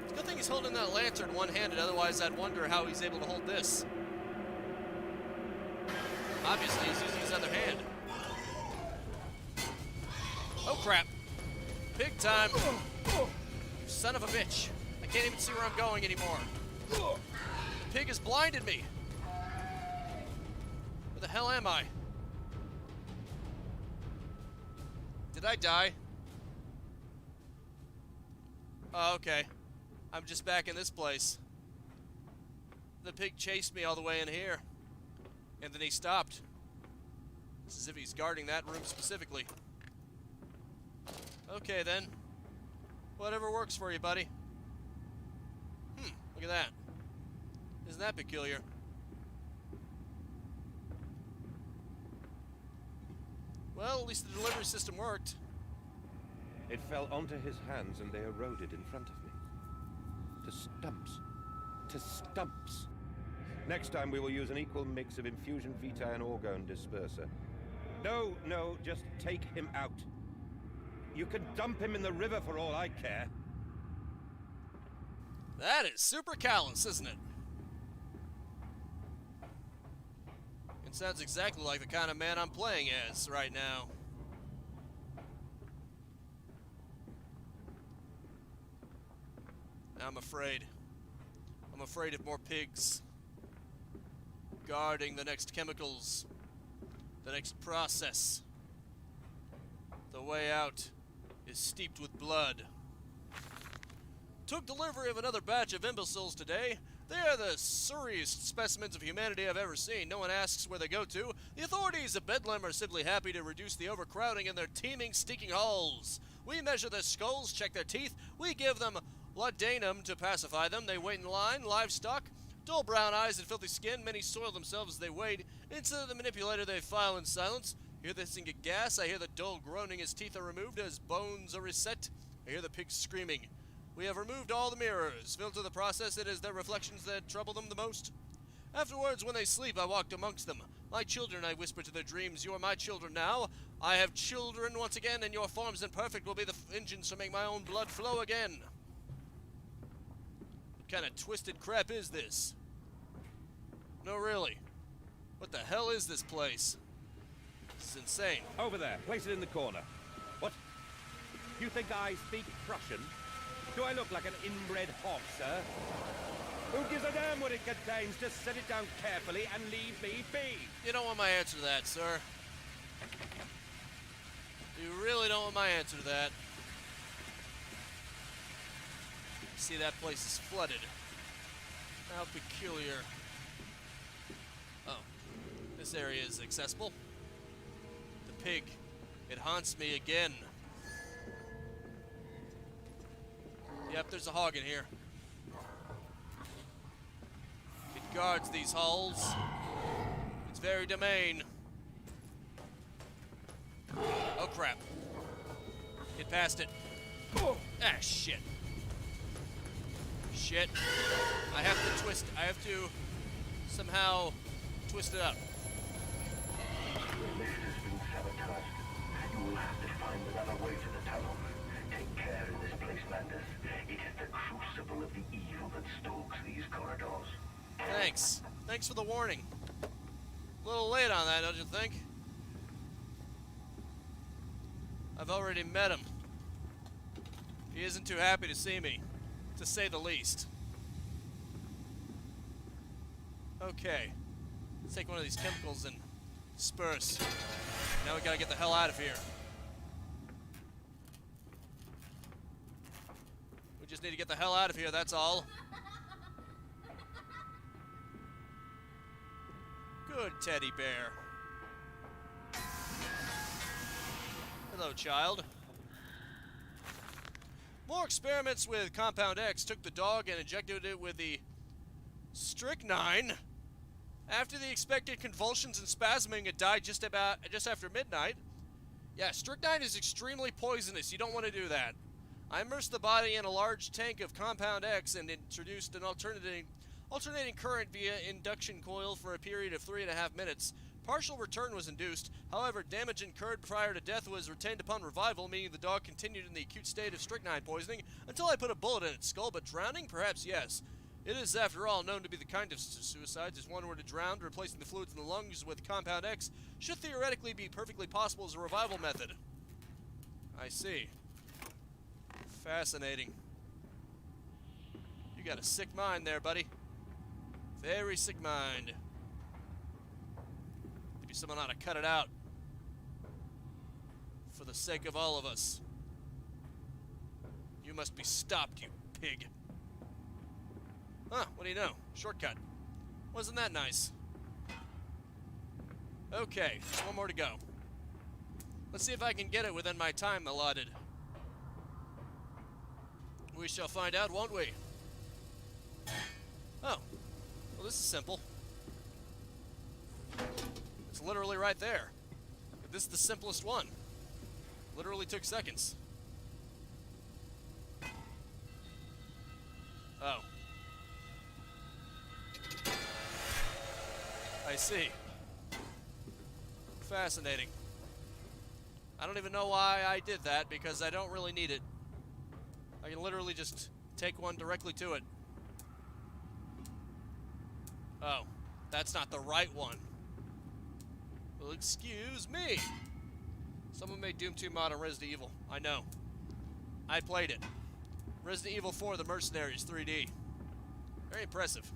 It's a good thing he's holding that lantern one-handed, otherwise I'd wonder how he's able to hold this. Obviously, he's using his other hand. Oh, crap. Big time. You son of a bitch. I can't even see where I'm going anymore. The pig has blinded me. Where the hell am I? Did I die? Oh, okay. I'm just back in this place. The pig chased me all the way in here. And then he stopped. It's as if he's guarding that room specifically. Okay, then. Whatever works for you, buddy. Look at that. Isn't that peculiar? Well, at least the delivery system worked. It fell onto his hands and they eroded in front of me. To stumps. To stumps. Next time we will use an equal mix of infusion vitae and orgone disperser. No, no, just take him out. You can dump him in the river for all I care. That is super callous, isn't it? It sounds exactly like the kind of man I'm playing as right now. afraid. I'm afraid of more pigs guarding the next chemicals, the next process. The way out is steeped with blood. Took delivery of another batch of imbeciles today. They are the sorriest specimens of humanity I've ever seen. No one asks where they go to. The authorities of Bedlam are simply happy to reduce the overcrowding in their teeming, stinking halls. We measure their skulls, check their teeth. We give them laudanum to pacify them. They wait in line, livestock. Dull brown eyes and filthy skin. Many soil themselves as they wade. Instead of the manipulator, they file in silence. Hear the hissing of gas. I hear the dull groaning as teeth are removed, as bones are reset. I hear the pigs screaming. We have removed all the mirrors. Filter the process. It is their reflections that trouble them the most. Afterwards, when they sleep, I walked amongst them. My children, I whisper to their dreams. You are my children now. I have children once again, and your forms imperfect will be the engines to make my own blood flow again. What kind of twisted crap is this? No, really. What the hell is this place? This is insane. Over there. Place it in the corner. What? You think I speak Prussian? Do I look like an inbred hog, sir? Who gives a damn what it contains? Just set it down carefully and leave me be. You don't want my answer to that, sir. You really don't want my answer to that. See, that place is flooded. How peculiar. Oh, this area is accessible. The pig. It haunts me again. Yep, there's a hog in here. It guards these halls. It's very domain. Oh, crap. Get past it. Ah, shit. Shit. I have to twist. I have to somehow twist it up. Your lift has been sabotaged. You will have to find another way to the tunnel. Take care in this place, Landis. It is the crucible of the evil that stalks these corridors. Thanks. Thanks for the warning. A little late on that, don't you think? I've already met him. He isn't too happy to see me, to say the least. Okay. Let's take one of these chemicals and disperse. Now we gotta get the hell out of here. We just need to get the hell out of here, that's all. Good teddy bear. Hello, child. More experiments with Compound X. Took the dog and injected it with the strychnine. After the expected convulsions and spasming, it died just after midnight. Yeah, strychnine is extremely poisonous. You don't want to do that. I immersed the body in a large tank of Compound X and introduced an alternating current via induction coil for a period of 3.5 minutes. Partial return was induced. However, damage incurred prior to death was retained upon revival, meaning the dog continued in the acute state of strychnine poisoning until I put a bullet in its skull. But drowning? Perhaps yes. It is, after all, known to be the kind of suicides. If one were to drown, replacing the fluids in the lungs with Compound X should theoretically be perfectly possible as a revival method. I see. Fascinating. You got a sick mind there, buddy. Very sick mind. Maybe someone ought to cut it out. For the sake of all of us. You must be stopped, you pig. Huh, what do you know? Shortcut. Wasn't that nice? Okay, one more to go. Let's see if I can get it within my time allotted. We shall find out, won't we? Oh. Well, this is simple. It's literally right there. This is the simplest one. Literally took seconds. Oh. I see. Fascinating. I don't even know why I did that, because I don't really need it. I can literally just take one directly to it. Oh, that's not the right one. Well, excuse me. Someone made Doom 2 mod on Resident Evil. I know. I played it. Resident Evil 4 The Mercenaries 3D. Very impressive.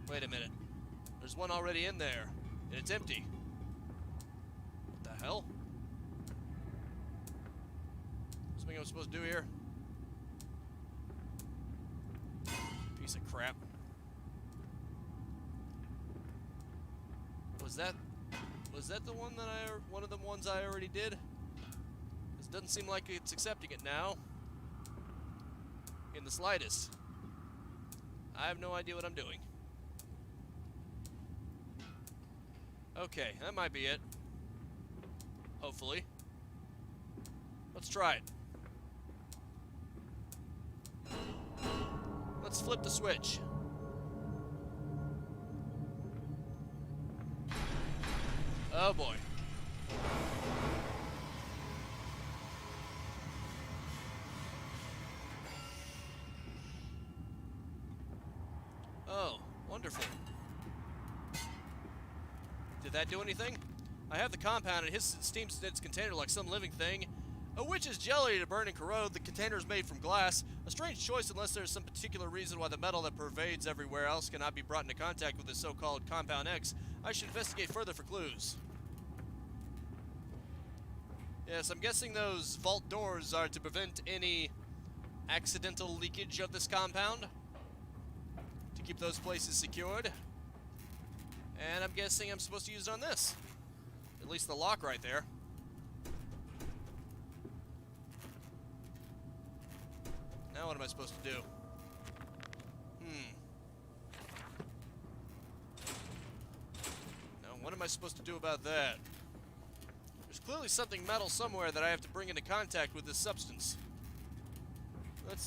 Wait a minute. There's one already in there, and it's empty. What the hell? Something I'm supposed to do here? Piece of crap. Was that the one that one of the ones I already did? This doesn't seem like it's accepting it now. In the slightest. I have no idea what I'm doing. Okay, that might be it. Hopefully. Let's try it. Let's flip the switch. Oh boy. Oh, wonderful. Did that do anything? I have the compound and his steams its container like some living thing. A witch's jelly to burn and corrode. The container is made from glass. A strange choice unless there's some particular reason why the metal that pervades everywhere else cannot be brought into contact with the so-called Compound X. I should investigate further for clues. Yes, I'm guessing those vault doors are to prevent any accidental leakage of this compound. To keep those places secured. And I'm guessing I'm supposed to use it on this. At least the lock right there. Now what am I supposed to do? Now what am I supposed to do about that? There's clearly something metal somewhere that I have to bring into contact with this substance.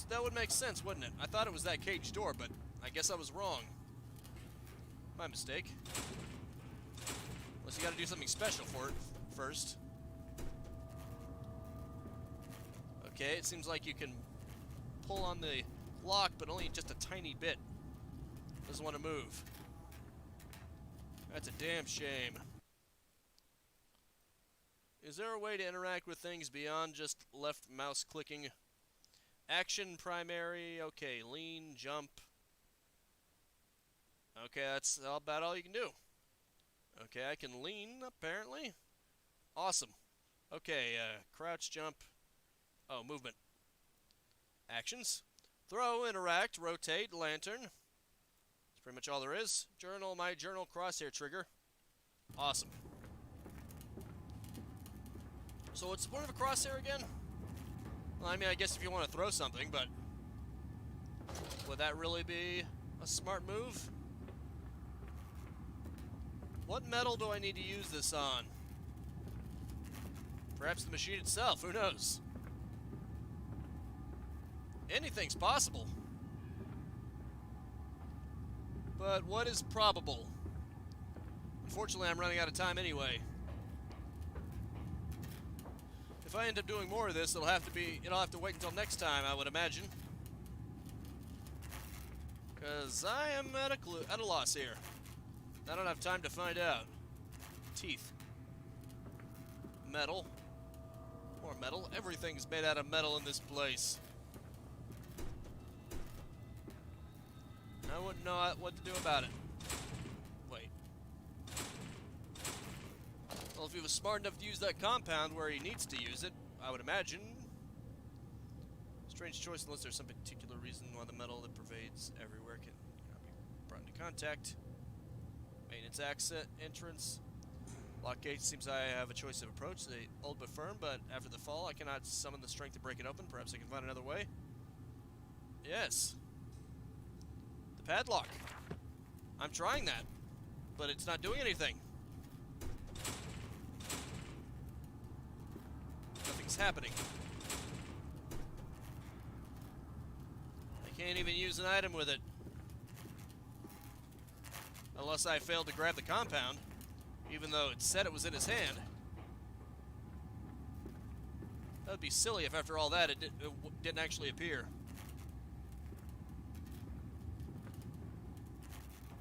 That would make sense, wouldn't it? I thought it was that cage door, but I guess I was wrong. My mistake. Unless you gotta do something special for it first. Okay, it seems like you can pull on the lock, but only just a tiny bit. Doesn't want to move. That's a damn shame. Is there a way to interact with things beyond just left mouse clicking? Action, primary, okay, lean, jump. Okay, that's about all you can do. Okay, I can lean, apparently. Awesome. Okay, crouch, jump. Oh, movement. Actions. Throw, interact, rotate, lantern. That's pretty much all there is. Journal, my journal crosshair trigger. Awesome. So what's the point of a crosshair again? Well, I mean, I guess if you want to throw something, but would that really be a smart move? What metal do I need to use this on? Perhaps the machine itself, who knows? Anything's possible. But what is probable? Unfortunately, I'm running out of time anyway. If I end up doing more of this, it'll have to wait until next time, I would imagine. Because I am at a loss here. I don't have time to find out. Teeth. Metal. More metal. Everything's made out of metal in this place. I wouldn't know what to do about it. Wait. Well, if he was smart enough to use that compound where he needs to use it, I would imagine. Strange choice unless there's some particular reason why the metal that pervades everywhere cannot be brought into contact. Maintenance exit, entrance. Lock gate seems I have a choice of approach. They old but firm, but after the fall, I cannot summon the strength to break it open. Perhaps I can find another way. Yes. The padlock. I'm trying that, but it's not doing anything. Nothing's happening. I can't even use an item with it. Unless I failed to grab the compound, even though it said it was in his hand. That would be silly if after all that it didn't actually appear.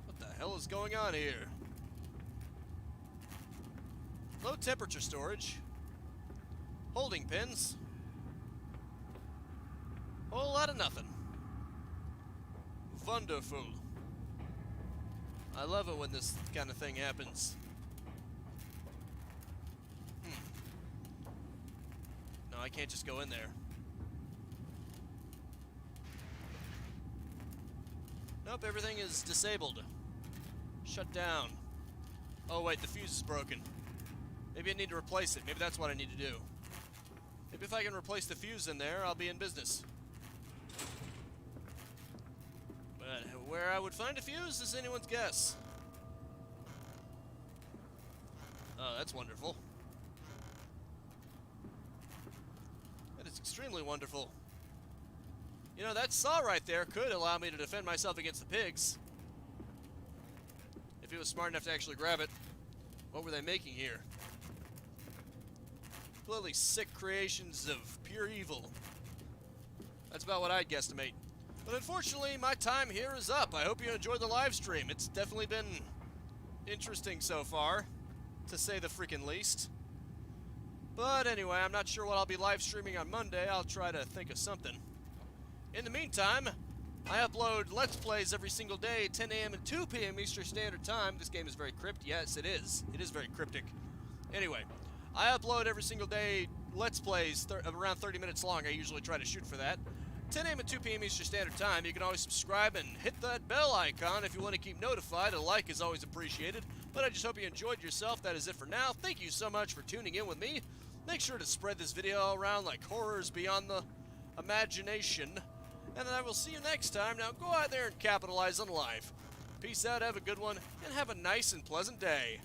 What the hell is going on here? Low temperature storage. Holding pins. Whole lot of nothing. Wonderful. I love it when this kind of thing happens. No, I can't just go in there. Nope, everything is disabled. Shut down. Oh wait, the fuse is broken. Maybe I need to replace it. Maybe that's what I need to do. Maybe if I can replace the fuse in there, I'll be in business. But where I would find a fuse is anyone's guess. Oh, that's wonderful. That is extremely wonderful. You know, that saw right there could allow me to defend myself against the pigs. If he was smart enough to actually grab it. What were they making here? Completely sick creations of pure evil. That's about what I'd guesstimate. But unfortunately, my time here is up. I hope you enjoyed the live stream. It's definitely been interesting so far, to say the freaking least. But anyway, I'm not sure what I'll be live streaming on Monday. I'll try to think of something. In the meantime, I upload Let's Plays every single day, 10 a.m. and 2 p.m. Eastern Standard Time. This game is very cryptic. Yes, it is. It is very cryptic. Anyway, I upload every single day Let's Plays around 30 minutes long. I usually try to shoot for that. 10 a.m. and 2 p.m. Eastern Standard Time. You can always subscribe and hit that bell icon if you want to keep notified. A like is always appreciated. But I just hope you enjoyed yourself. That is it for now. Thank you so much for tuning in with me. Make sure to spread this video around like horrors beyond the imagination. And then I will see you next time. Now go out there and capitalize on life. Peace out, have a good one, and have a nice and pleasant day.